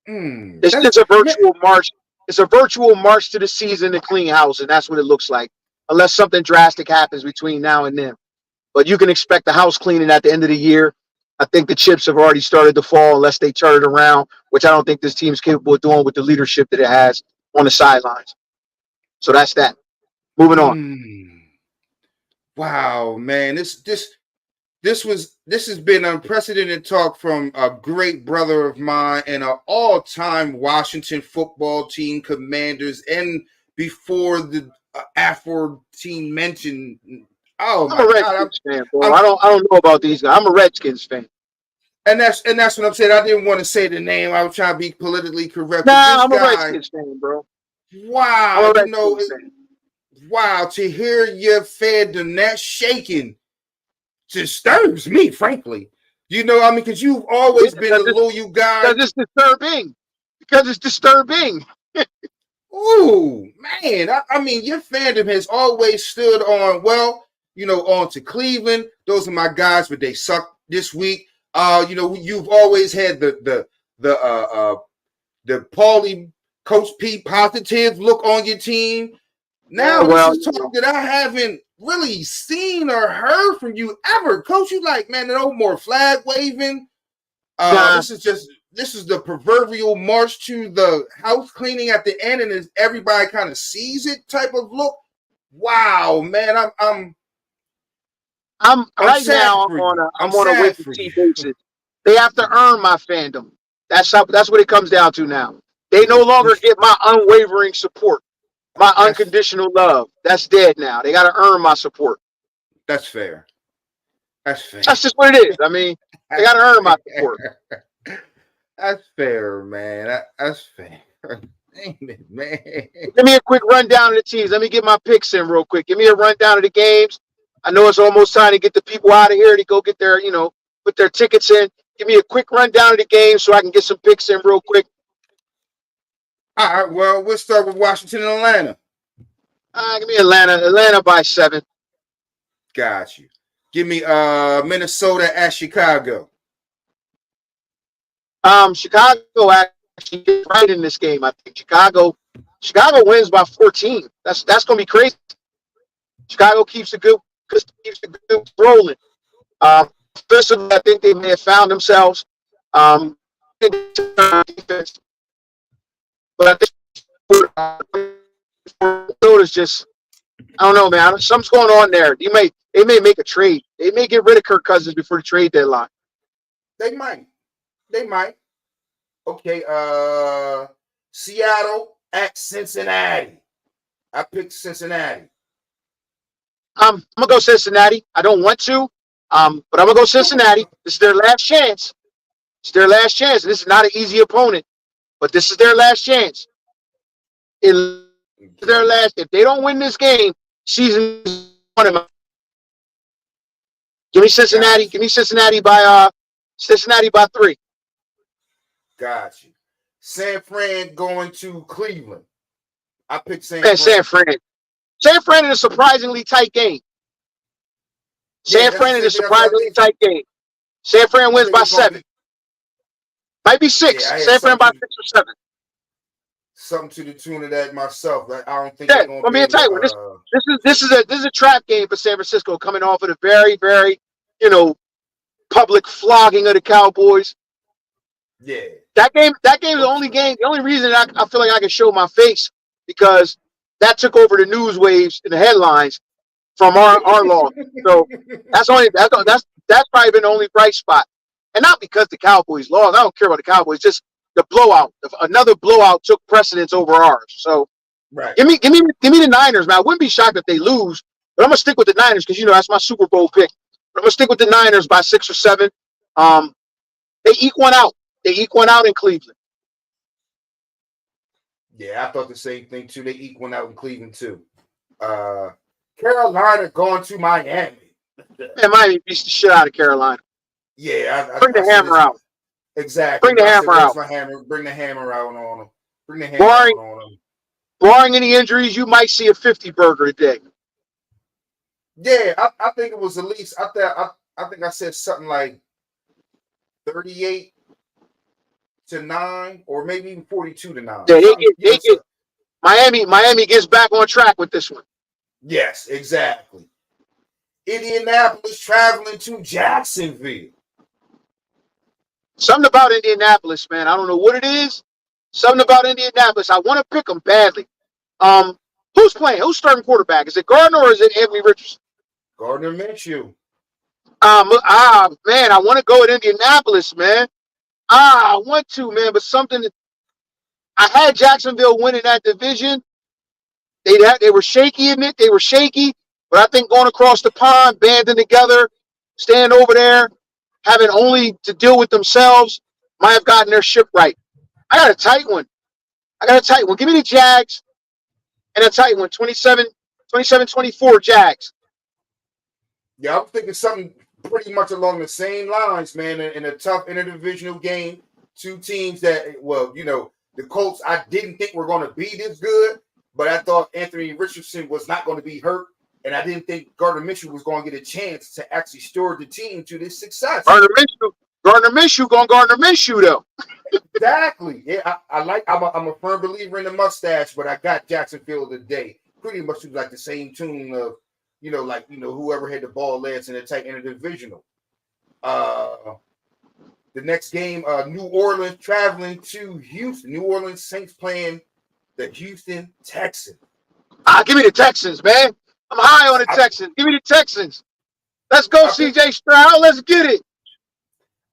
It's just a virtual march. It's a virtual march to the season to clean house, and that's what it looks like. Unless something drastic happens between now and then. But you can expect the house cleaning at the end of the year. I think the chips have already started to fall unless they turn it around, which I don't think this team is capable of doing with the leadership that it has on the sidelines. So that's that. Moving on. Wow, man. This this has been unprecedented talk from a great brother of mine and an all-time Washington football team commanders, and before the Afro team mentioned. Oh I'm my a God! Redskins fan, bro. I don't know about these guys. I'm a Redskins fan. And that's what I'm saying. I didn't want to say the name. I was trying to be politically correct. But Nah, this I'm a guy, Redskins fan, bro. I'm wow, a Redskins fan. wow, to hear your fandom that shaking disturbs me, frankly. You know, I mean, because you've always been the loyal guy. Because it's disturbing. Because it's disturbing. Ooh, man. I mean, your fandom has always stood on, well, you know, on to Cleveland. Those are my guys, but they suck this week. You know, you've always had the Paulie Coach P positive look on your team. Now this is talk that I haven't really seen or heard from you ever. Coach, you like, man, no more flag waving. This is the proverbial march to the house cleaning at the end, and everybody kind of sees it type of look. Wow, man, I'm on a wait and see basis. They have to earn my fandom. That's what it comes down to now. They no longer get my unwavering support, my unconditional love. That's dead now. They got to earn my support. That's fair. That's just what it is. I mean, they got to earn my support. That's fair, man. That's fair. Damn it, man. Give me a quick rundown of the teams. Let me get my picks in real quick. Give me a rundown of the games. I know it's almost time to get the people out of here to go get their, put their tickets in. Give me a quick rundown of the game so I can get some picks in real quick. All right. Well, we'll start with Washington and Atlanta. Give me Atlanta. Atlanta by 7. Got you. Give me Minnesota at Chicago. Chicago actually gets right in this game. I think Chicago wins by 14. That's gonna be crazy. Chicago keeps the good rolling. Offensively, I think they may have found themselves. Defense, but I think Minnesota's just, I don't know, man. Something's going on there. They may make a trade. They may get rid of Kirk Cousins before the trade deadline. They might. Okay, Seattle at Cincinnati. I picked Cincinnati. I'm gonna go Cincinnati. I don't want to, but I'm gonna go Cincinnati. This is their last chance. It's their last chance. This is not an easy opponent, but this is their last chance. If they don't win this game, season one. Give me Cincinnati. Gotcha. Give me Cincinnati by 3. Got you. San Fran going to Cleveland. I picked San Fran. San Fran in a surprisingly tight game. San Fran wins by 7. Might be 6. San Fran by 6 or 7. Something to the tune of that myself. I don't think it's gonna be a tight one. This is a trap game for San Francisco, coming off of a very, very, public flogging of the Cowboys. Yeah. That game is the only game. The only reason I feel like I can show my face because that took over the news waves and the headlines from our loss. So that's probably been the only bright spot, and not because the Cowboys lost. I don't care about the Cowboys. Just the blowout. Another blowout took precedence over ours. So right. Give me the Niners, man. I wouldn't be shocked if they lose, but I'm gonna stick with the Niners because that's my Super Bowl pick. But I'm gonna stick with the Niners by 6 or 7. They eke one out. They eke one out in Cleveland. Yeah, I thought the same thing too. They eke one out in Cleveland too. Carolina going to Miami. Man, Miami beats the shit out of Carolina. Yeah, bring the hammer out. Exactly. Bring the hammer out. Bring the hammer out on them. Bring the hammer out on them. Barring any injuries, you might see a 50 burger today. Yeah, I think it was at least. I think I said something like 38-9, or maybe even 42-9. Yeah, they get Miami gets back on track with this one. Yes, exactly. Indianapolis traveling to Jacksonville. Something about Indianapolis, man. I don't know what it is. Something about Indianapolis. I want to pick them badly. Who's playing? Who's starting quarterback? Is it Gardner or is it Anthony Richardson? Gardner Minshew. Man, I want to go at Indianapolis, man. I want to, man, but I had Jacksonville winning that division. They were shaky in it. They were shaky, but I think going across the pond, banding together, staying over there, having only to deal with themselves, might have gotten their ship right. I got a tight one. Give me the Jags and a tight one. 27-24 Jags. Yeah, I'm thinking something pretty much along the same lines, man. In a tough interdivisional game, two teams that, well, the Colts, I didn't think were going to be this good, but I thought Anthony Richardson was not going to be hurt, and I didn't think Gardner Minshew was going to get a chance to actually steward the team to this success. Gardner Minshew going Gardner Minshew though. Exactly. Yeah, I'm a firm believer in the mustache, but I got Jacksonville today. Pretty much like the same tune of, whoever had the ball last in the tight interdivisional. The next game, New Orleans traveling to Houston. New Orleans Saints playing the Houston Texans. Give me the Texans, man. I'm high on the Texans. Give me the Texans. Let's go, CJ Stroud. Let's get it.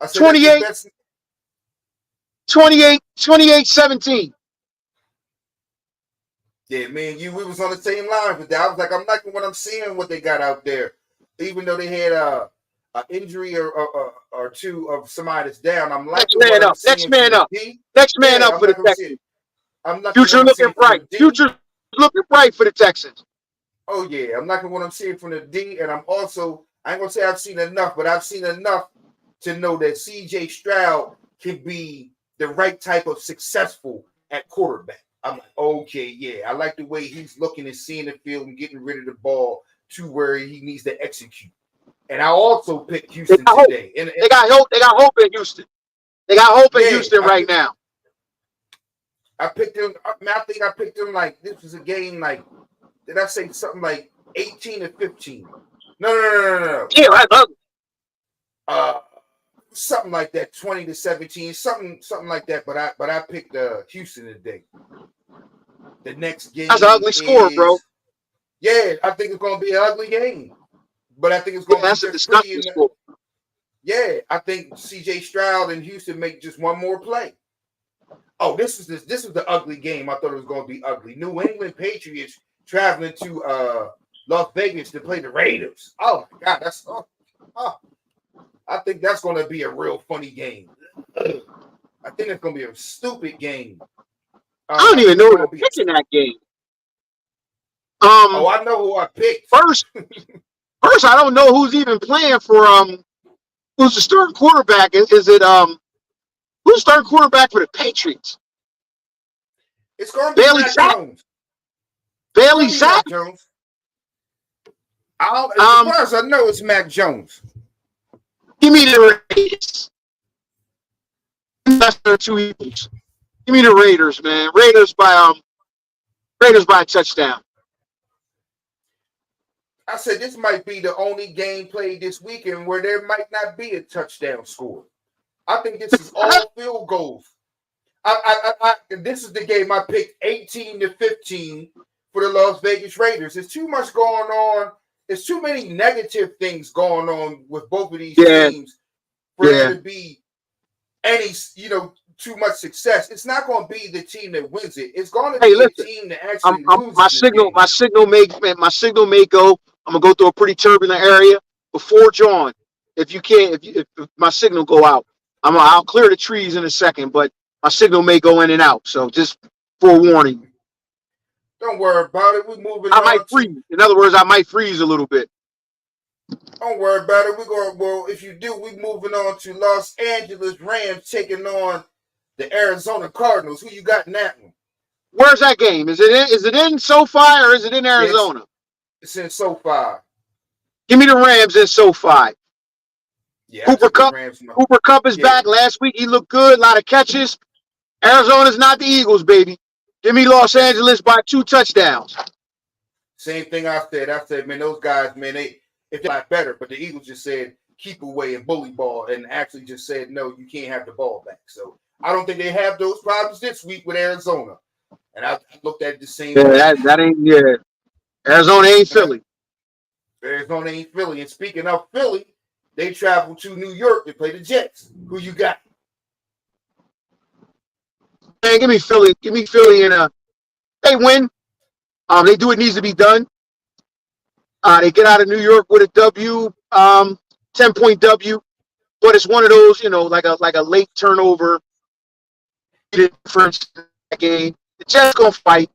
28-17. Yeah, man, we was on the same line with that. I was like, I'm liking what I'm seeing, what they got out there. Even though they had an injury or two of somebody that's down, I'm liking Next man up for the Texans. Future looking bright. Future looking bright for the Texans. Oh, yeah. I'm liking what I'm seeing from the D, and I'm also, I ain't going to say I've seen enough, but I've seen enough to know that CJ Stroud can be the right type of successful at quarterback. I'm like, okay, yeah. I like the way he's looking and seeing the field and getting rid of the ball to where he needs to execute. And I also picked Houston today. And they got hope. They got hope in Houston. They got hope in Houston right now. I picked him. I think I picked him like this was a game like. Did I say something like 18-15? No. Yeah, right. Something like that, 20-17, something like that. But I picked Houston today. The next game. That's an ugly score, bro. Yeah, I think it's going to be an ugly game. But I think it's going to be that's a disgusting score. Yeah, I think C.J. Stroud and Houston make just one more play. Oh, this is the ugly game. I thought it was going to be ugly. New England Patriots traveling to Las Vegas to play the Raiders. Oh my God, I think that's going to be a real funny game. I think it's going to be a stupid game. I don't even know who picks in that game. I know who I picked. First, I don't know who's even playing for who's the starting quarterback? Is it who's the starting quarterback for the Patriots? It's going to be Mac Jones. Bailey Zapp? Jones. As far as I know, it's Mac Jones. Give me the Raiders. That's their two Eagles. Give me the Raiders, man. Raiders by a touchdown. I said this might be the only game played this weekend where there might not be a touchdown score. I think this is all field goals. This is the game I picked 18-15 for the Las Vegas Raiders. There's too much going on. There's too many negative things going on with both of these teams for there to be any, too much success. It's not going to be the team that wins it. It's going to be the team that actually loses. My signal may go. I'm gonna go through a pretty turbulent area before John. If my signal go out, I'll clear the trees in a second, but my signal may go in and out. So just forewarning. Don't worry about it. We're moving I might freeze. In other words, I might freeze a little bit. Don't worry about it. If you do, we're moving on to Los Angeles Rams taking on the Arizona Cardinals. Who you got in that one? Where's that game? Is it in SoFi or is it in Arizona? It's in SoFi. Give me the Rams in SoFi. Yeah, Cooper Kupp is back. Last week he looked good. A lot of catches. Arizona's not the Eagles, baby. Give me Los Angeles by 2 touchdowns. Same thing I said. I said, man, those guys, man, if they got better, but the Eagles just said keep away and bully ball and actually just said, no, you can't have the ball back. So I don't think they have those problems this week with Arizona. And I looked at it the same way. That ain't Arizona ain't Philly. Arizona ain't Philly. And speaking of Philly, They travel to New York to play the Jets. Who you got? Man, give me Philly. Give me Philly and they win. They do what needs to be done. They get out of New York with a W, 10-point W. But it's one of those, like a late turnover difference in that game. The Jets gonna fight,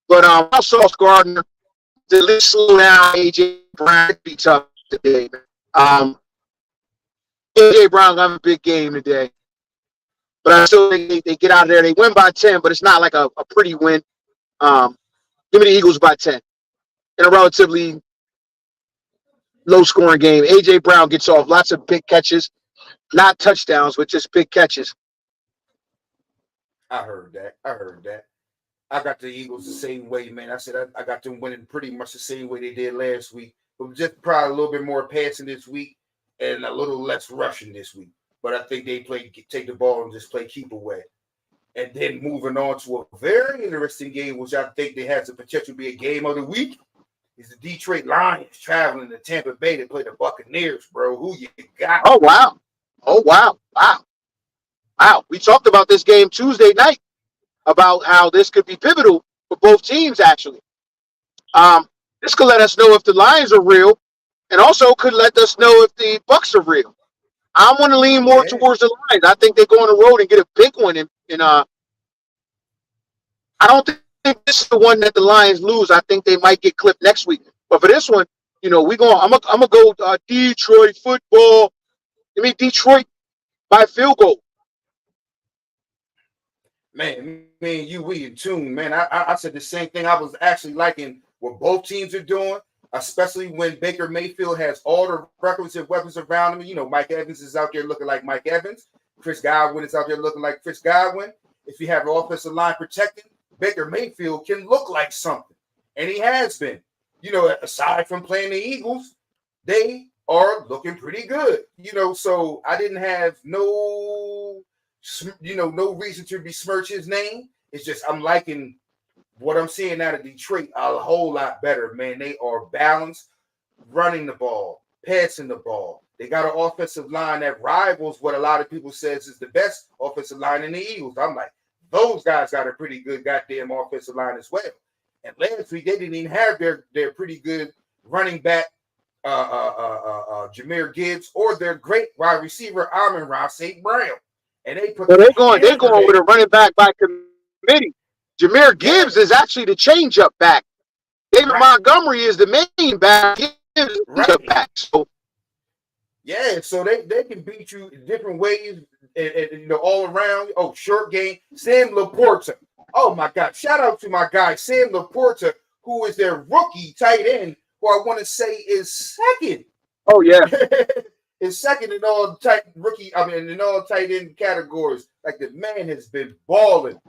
but Sauce Gardner to at least slow down AJ Brown. It'd be tough today. AJ Brown got a big game today, but I still think they get out of there. They win by 10, but it's not like a pretty win. Give me the Eagles by 10 in a relatively low-scoring game. AJ Brown gets off lots of big catches, not touchdowns, but just big catches. I heard that. I got the Eagles the same way, man. I said I got them winning pretty much the same way they did last week, but just probably a little bit more passing this week and a little less rushing this week. But I think they take the ball and just play keep away. And then moving on to a very interesting game, which I think they has the potential to be a game of the week, is the Detroit Lions traveling to Tampa Bay to play the Buccaneers, bro. Who you got? Oh, wow. We talked about this game Tuesday night about how this could be pivotal for both teams, actually. This could let us know if the Lions are real and also could let us know if the Bucs are real. I want to lean more towards the Lions. I think they go on the road and get a big one. I don't think this is the one that the Lions lose. I think they might get clipped next week. But for this one, I'm gonna go Detroit football. Give me Detroit by field goal. Man, we in tune, man. I said the same thing. I was actually liking what both teams are doing, especially when Baker Mayfield has all the records and weapons around him. Mike Evans is out there looking like Mike Evans. Chris Godwin is out there looking like Chris Godwin. If you have an offensive line protecting, Baker Mayfield can look like something. And he has been. Aside from playing the Eagles, they are looking pretty good. So I didn't have no reason to besmirch his name. It's just I'm liking what I'm seeing out of Detroit a whole lot better, man. They are balanced, running the ball, passing the ball. They got an offensive line that rivals what a lot of people says is the best offensive line in the Eagles. I'm like, those guys got a pretty good goddamn offensive line as well. And last week they didn't even have their pretty good running back, Jahmyr Gibbs, or their great wide receiver Amon-Ra St. Brown. And they're going with a running back by committee. Jahmyr Gibbs is actually the change-up back. David Montgomery is the main back. Gibbs is the back. So they can beat you in different ways and all around. Oh, short game. Sam Laporta. Oh my God. Shout out to my guy, Sam Laporta, who is their rookie tight end, who I want to say is second. Oh, yeah. Is second in all tight end categories. Like the man has been balling.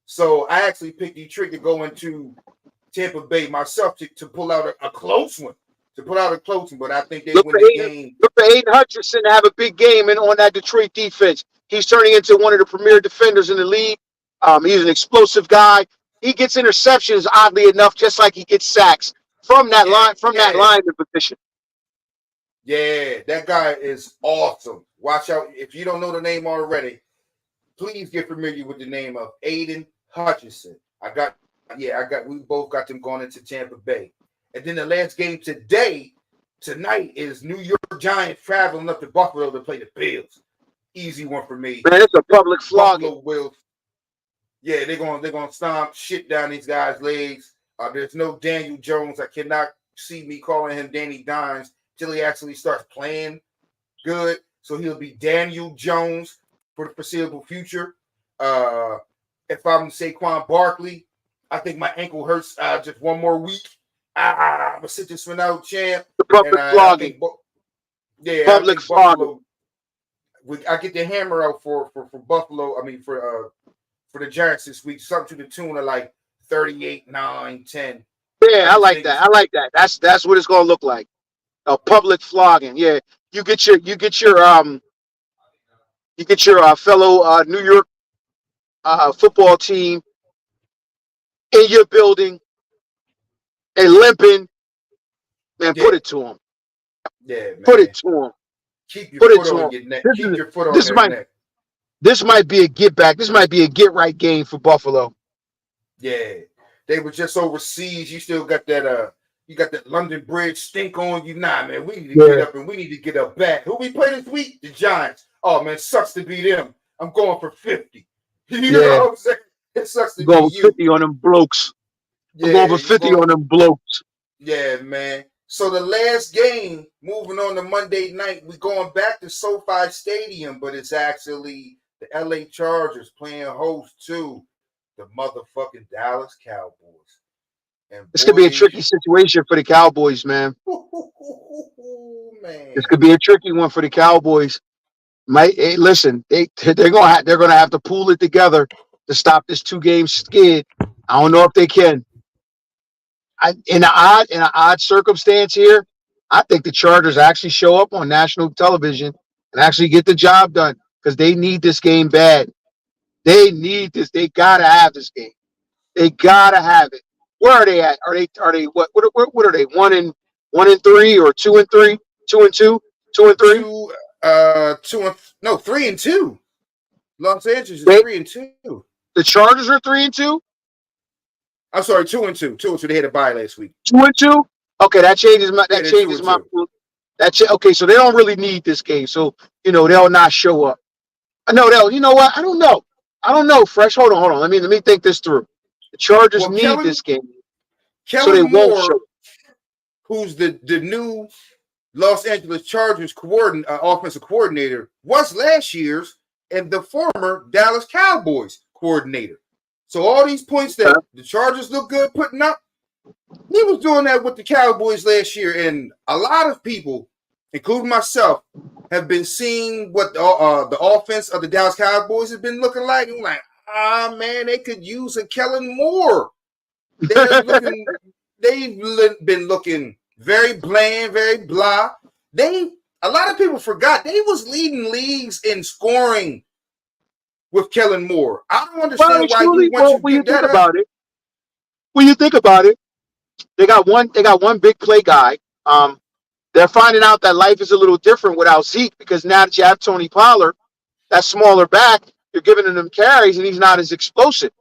So I actually picked Detroit to go into Tampa Bay myself to pull out a close one. But I think they win the game. Look for Aiden Hutchinson to have a big game on that Detroit defense. He's turning into one of the premier defenders in the league. He's an explosive guy. He gets interceptions, oddly enough, just like he gets sacks from that lineman position. Yeah, that guy is awesome. Watch out. If you don't know the name already, please get familiar with the name of Aiden Hutchinson. We both got them going into Tampa Bay. And then the last game tonight is New York Giants traveling up to Buffalo to play the Bills. Easy one for me. Man, it's a public flogging. Yeah, they're gonna stomp shit down these guys' legs. There's no Daniel Jones. I cannot see me calling him Danny Dimes till he actually starts playing good. So he'll be Daniel Jones for the foreseeable future. If I'm Saquon Barkley, I think my ankle hurts just one more week. I'm gonna sit this one out, champ. The public flogging. Public flogging. I get the hammer out for Buffalo. I mean for the Giants this week, something to the tune of like 38-9-10. Yeah, I like that. That's what it's gonna look like. A public flogging. Yeah, you get your fellow New York football team in your building and limping. Man, put it to them. Yeah, man. Put it to them. Keep your Put it foot to on them. your neck. This Keep is your foot on this their might neck. this might be a get back. This might be a get right game for Buffalo. Yeah. They were just overseas. You still got that you got that London Bridge stink on you. Nah, man, we need to get up and we need to get up back. Who we play this week? The Giants. Oh man, sucks to be them. I'm going for 50. You know what I'm saying? It sucks to Going be you. 50 on them blokes. I'm going for 50 on them blokes. Yeah, man. So the last game, moving on to Monday night, we're going back to SoFi Stadium, but it's actually the LA Chargers playing host to the motherfucking Dallas Cowboys. And this could be a tricky situation for the Cowboys, man. Man. This could be a tricky one for the Cowboys. Listen, they're gonna have to pull it together to stop this 2-game skid. I don't know if they can. In an odd circumstance here, I think the Chargers actually show up on national television and actually get the job done because they need this game bad. They need this. They gotta have this game. They gotta have it. Where are they at? Are they what are they? 1-3 or 2-3? 2-2? 2-3? 3-2. Los Angeles is 3-2. The Chargers are 3-2. I'm sorry, 2-2. 2-2. They had a bye last week. 2-2. Okay, that changes my. Okay, so they don't really need this game. So they'll not show up. No, they'll. You know what? I don't know. Fresh. Hold on. Let me think this through. The Chargers need this game, so they won't show up. Who's the new Los Angeles Chargers offensive coordinator, was last year's and the former Dallas Cowboys coordinator. So all these points that the Chargers look good putting up, he was doing that with the Cowboys last year. And a lot of people, including myself, have been seeing what the offense of the Dallas Cowboys has been looking like. And like, man, they could use a Kellen Moore. They've been looking very bland, very blah. A lot of people forgot they was leading leagues in scoring with Kellen Moore. I don't understand why you want to when you think about it, they got one big play guy. They're finding out that life is a little different without Zeke because now that you have Tony Pollard, that smaller back, you're giving him carries and he's not as explosive.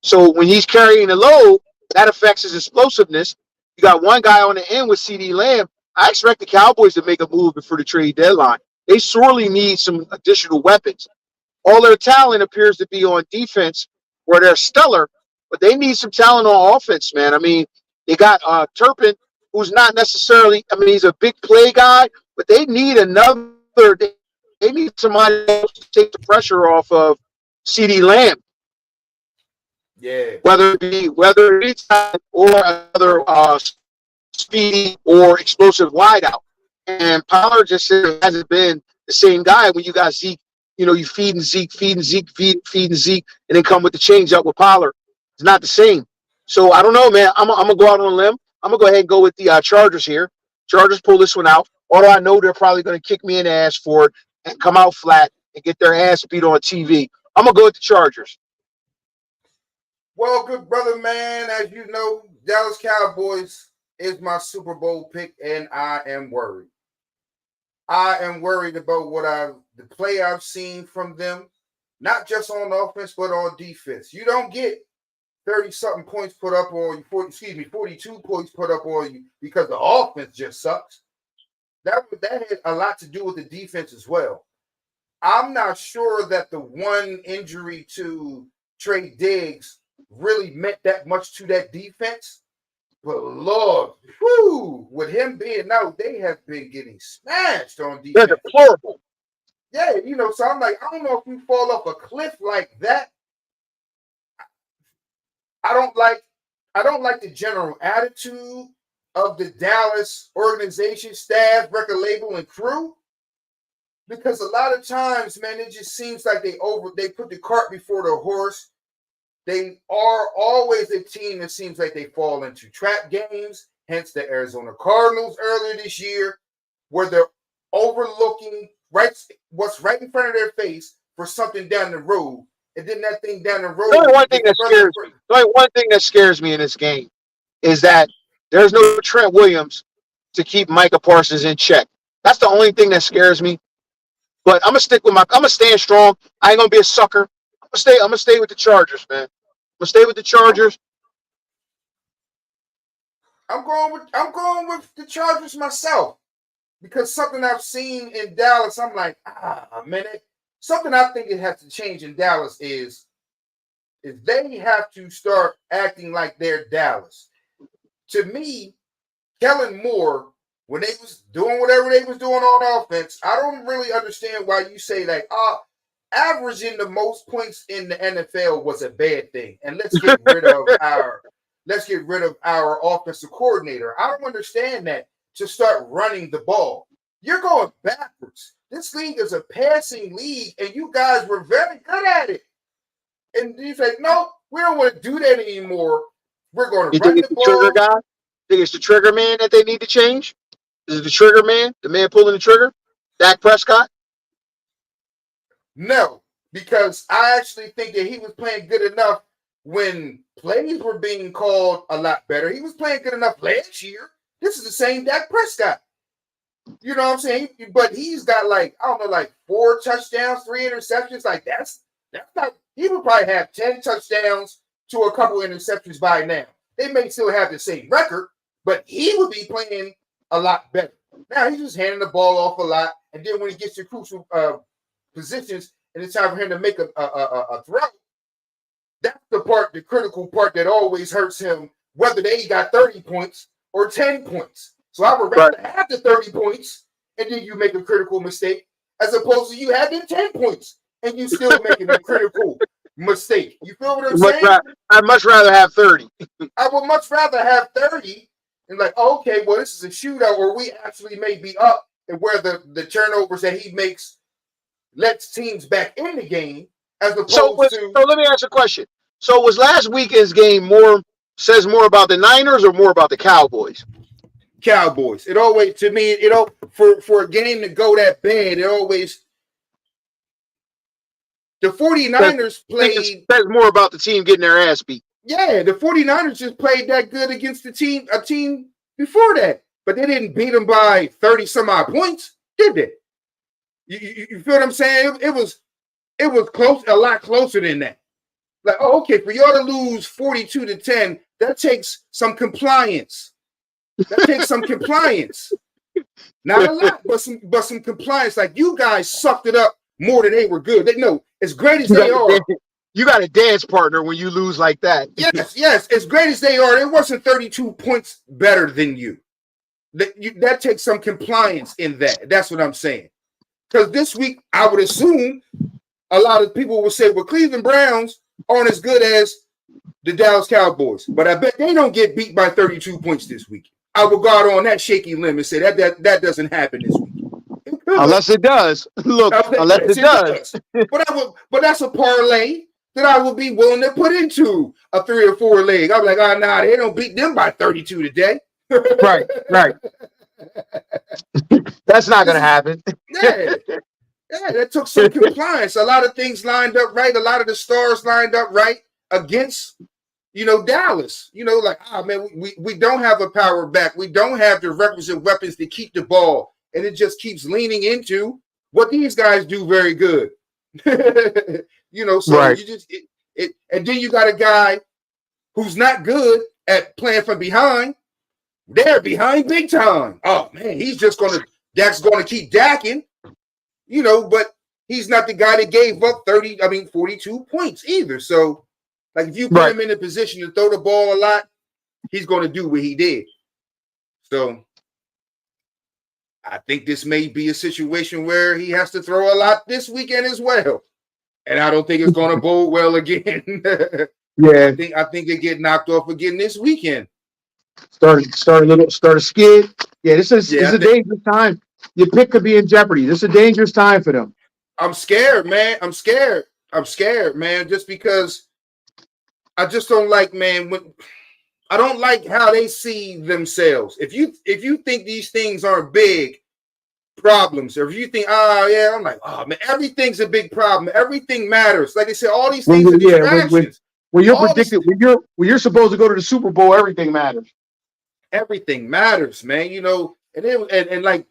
So when he's carrying the load, that affects his explosiveness. You got one guy on the end with CeeDee Lamb. I expect the Cowboys to make a move before the trade deadline. They sorely need some additional weapons. All their talent appears to be on defense, where they're stellar, but they need some talent on offense, man. I mean, they got Turpin, who's not necessarily, he's a big play guy, but they need they need somebody else to take the pressure off of CeeDee Lamb. Yeah. Whether it's or another speedy or explosive wideout. And Pollard just hasn't been the same guy when you got Zeke. You feeding Zeke, and then come with the change up with Pollard. It's not the same. So I don't know, man. I'm gonna go out on a limb. I'm gonna go ahead and go with the Chargers here. Chargers pull this one out. Although I know they're probably gonna kick me in the ass for it and come out flat and get their ass beat on TV. I'm gonna go with the Chargers. Well, good brother, man. As you know, Dallas Cowboys is my Super Bowl pick, and I am worried. I am worried about the play I've seen from them, not just on offense, but on defense. You don't get 30-something points put up on you, 42 points put up on you because the offense just sucks. That had a lot to do with the defense as well. I'm not sure that the one injury to Trey Diggs really meant that much to that defense. But Lord, with him being out, they have been getting smashed on defense. They're deplorable. Yeah, so I'm like, I don't know if we fall off a cliff like that. I don't like the general attitude of the Dallas organization, staff, record label, and crew. Because a lot of times, man, it just seems like they put the cart before the horse. They are always a team that seems like they fall into trap games, hence the Arizona Cardinals earlier this year, where they're overlooking what's right in front of their face for something down the road. And then that thing down the road. The only one thing that scares me in this game is that there's no Trent Williams to keep Micah Parsons in check. That's the only thing that scares me. But I'm gonna stand strong. I ain't gonna be a sucker. I'm gonna stay with the Chargers, man. I'm gonna stay with the Chargers. I'm going with the Chargers myself because something I've seen in Dallas, I'm like, man, something I think it has to change in Dallas is they have to start acting like they're Dallas. To me, Kellen Moore, when they was doing whatever they was doing on offense, I don't really understand why you say that averaging the most points in the NFL was a bad thing. And let's get rid of our offensive coordinator. I don't understand that to start running the ball. You're going backwards. This league is a passing league, and you guys were very good at it. And you say, no, we don't want to do that anymore. We're going to run the ball. Trigger guy? Think it's the trigger man that they need to change? Is it the trigger man, the man pulling the trigger? Dak Prescott? No, because I actually think that he was playing good enough when plays were being called a lot better. He was playing good enough last year. This is the same Dak Prescott. You know what I'm saying? But he's got like 4 touchdowns, 3 interceptions. Like that's not. He would probably have 10 touchdowns to a couple interceptions by now. They may still have the same record, but he would be playing a lot better. Now he's just handing the ball off a lot, and then when he gets to crucial positions and it's time for him to make a throw, that's the critical part that always hurts him, whether they got 30 points or 10 points. So I would rather have the 30 points and then you make a critical mistake as opposed to you having 10 points and you still making a critical mistake. You feel what I'm saying? I'd much rather have 30. I would much rather have 30 and like, okay, well, this is a shootout where we actually may be up and where the turnovers that he makes lets teams back in the game as opposed So let me ask you a question. So was last weekend's game says more about the Niners or more about the Cowboys? Cowboys. It always, to me, for a game to go that bad, it always. The 49ers played. It says more about the team getting their ass beat. Yeah, the 49ers just played that good against a team before that, but they didn't beat them by 30 some odd points, did they? You feel what I'm saying? It was close, a lot closer than that. Like, okay, for y'all to lose 42-10, that takes some compliance. That takes some compliance. Not a lot, but some compliance. Like you guys sucked it up more than they were good. They know as great as they are. You got a dance partner when you lose like that. Yes. As great as they are, it wasn't 32 points better than you. That takes some compliance in that. That's what I'm saying. Because this week, I would assume a lot of people would say, well, Cleveland Browns aren't as good as the Dallas Cowboys. But I bet they don't get beat by 32 points this week. I will go out on that shaky limb and say that doesn't happen this week. Unless it does. Look, unless it does. But that's a parlay that I would be willing to put into a 3 or 4 leg. I'm like, nah, they don't beat them by 32 today. Right. That's not going to happen. Yeah, that took some compliance. A lot of things lined up right. A lot of the stars lined up right against, Dallas. Man, we don't have a power back. We don't have the requisite weapons to keep the ball. And it just keeps leaning into what these guys do very good. So right. You just and then you got a guy who's not good at playing from behind. They're behind big time. Oh man, Dak's gonna keep dacking, but he's not the guy that gave up 42 points either. So like if you put him in a position to throw the ball a lot, he's gonna do what he did. So I think this may be a situation where he has to throw a lot this weekend as well. And I don't think it's going to bode well again. Yeah. I think they get knocked off again this weekend. Start a skid. Yeah, this is a dangerous time. Your pick could be in jeopardy. This is a dangerous time for them. I'm scared, man. I'm scared, man, just because I just don't like, man, I don't like how they see themselves. If you think these things aren't big problems, or if you think, I'm like, man, everything's a big problem. Everything matters. Like I said, all these things are distractions. When you're predicted, when you're supposed to go to the Super Bowl, everything matters. Everything matters, man. And like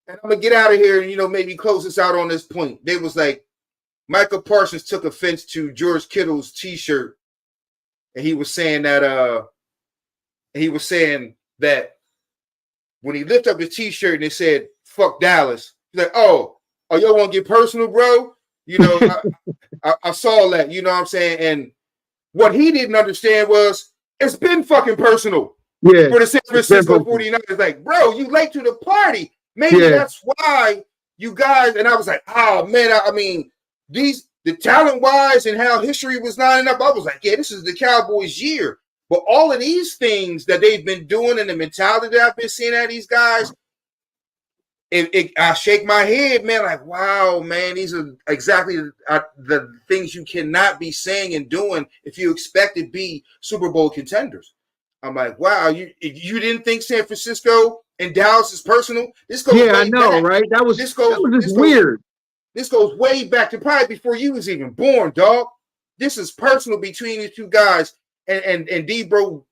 And I'm gonna get out of here and maybe close this out on this point. They was like, Michael Parsons took offense to George Kittle's T-shirt, and he was saying that when he lifted up his T-shirt and it said "fuck Dallas," he's like, "Oh, y'all want to get personal, bro?" I saw that. You know what I'm saying? And what he didn't understand was it's been fucking personal. Yeah, for the San Francisco 49ers. Like, bro, you late to the party. Maybe that's why you guys. And I was like, oh man, I mean. The talent wise and how history was lining up, I was like, yeah, this is the Cowboys' year. But all of these things that they've been doing and the mentality that I've been seeing out of these guys, I shake my head, man, like, wow, man, these are exactly the things you cannot be saying and doing if you expect to be Super Bowl contenders. I'm like, wow, you didn't think San Francisco and Dallas is personal? This goes way I know, back. right? That was weird. This goes way back to probably before you was even born, dog. This is personal between these two guys. And Debo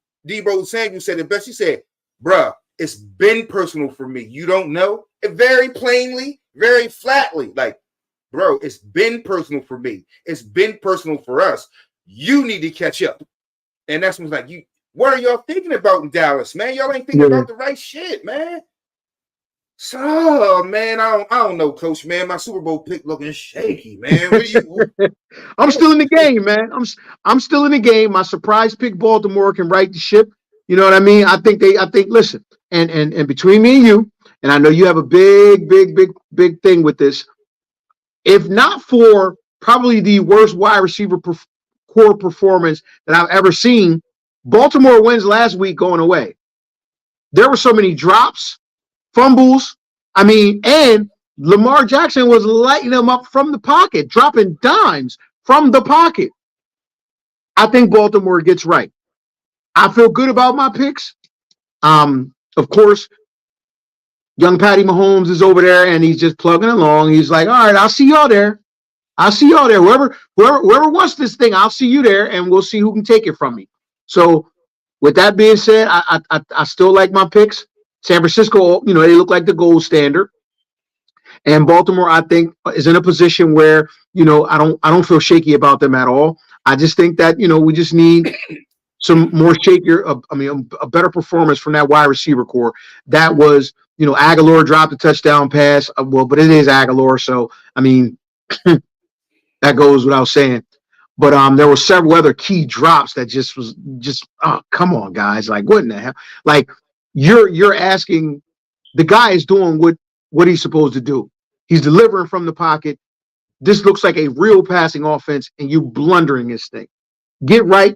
Samuel said it best. He said, bruh, it's been personal for me. You don't know? It very plainly, very flatly. Like, bro, it's been personal for me. It's been personal for us. You need to catch up. And that's what's like, what are y'all thinking about in Dallas, man? Y'all ain't thinking about the right shit, man. So, man, I don't know, Coach, man. My Super Bowl pick looking shaky, man. I'm still in the game, man. I'm still in the game. My surprise pick, Baltimore, can right the ship. You know what I mean? I think listen, and between me and you, and I know you have a big thing with this. If not for probably the worst wide receiver core performance that I've ever seen, Baltimore wins last week going away. There were so many drops, fumbles. I mean, and Lamar Jackson was lighting them up from the pocket, dropping dimes from the pocket. I think Baltimore gets right. I feel good about my picks. Of course, young Patty Mahomes is over there and he's just plugging along. He's like, all right, I'll see y'all there. Whoever wants this thing, I'll see you there, and we'll see who can take it from me. So with that being said, I still like my picks. San Francisco, they look like the gold standard. And Baltimore, I think, is in a position where, I don't feel shaky about them at all. I just think that, we just need some more a better performance from that wide receiver core. That was, Aguilar dropped a touchdown pass. But it is Aguilar. So, I mean, that goes without saying. But there were several other key drops that oh, come on, guys. Like, what in the hell? Like, you're asking, the guy is doing what he's supposed to do. He's delivering from the pocket. This looks like a real passing offense, and you blundering this thing. Get right.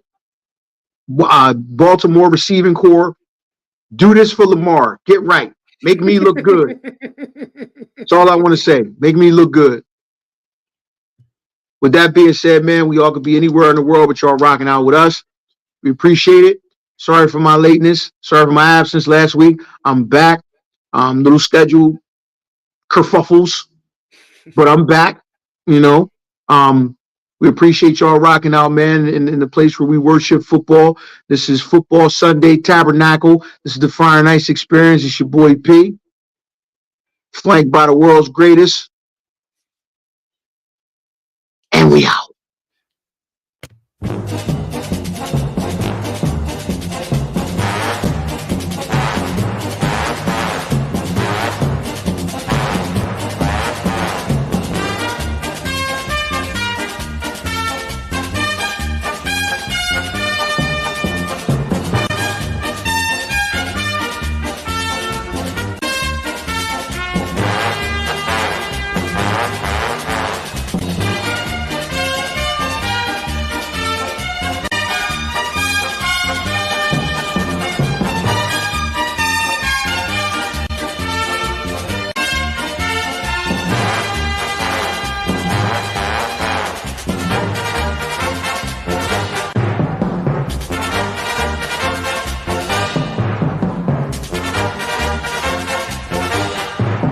Baltimore receiving core. Do this for Lamar. Get right. Make me look good. That's all I want to say. Make me look good. With that being said, man, we all could be anywhere in the world, but y'all rocking out with us. We appreciate it. Sorry for my lateness. Sorry for my absence last week. I'm back. Little schedule kerfuffles, but I'm back. We appreciate y'all rocking out, man, in the place where we worship football. This is Football Sunday Tabernacle. This is the Fire and Ice Experience. It's your boy P, flanked by the world's greatest. And we out.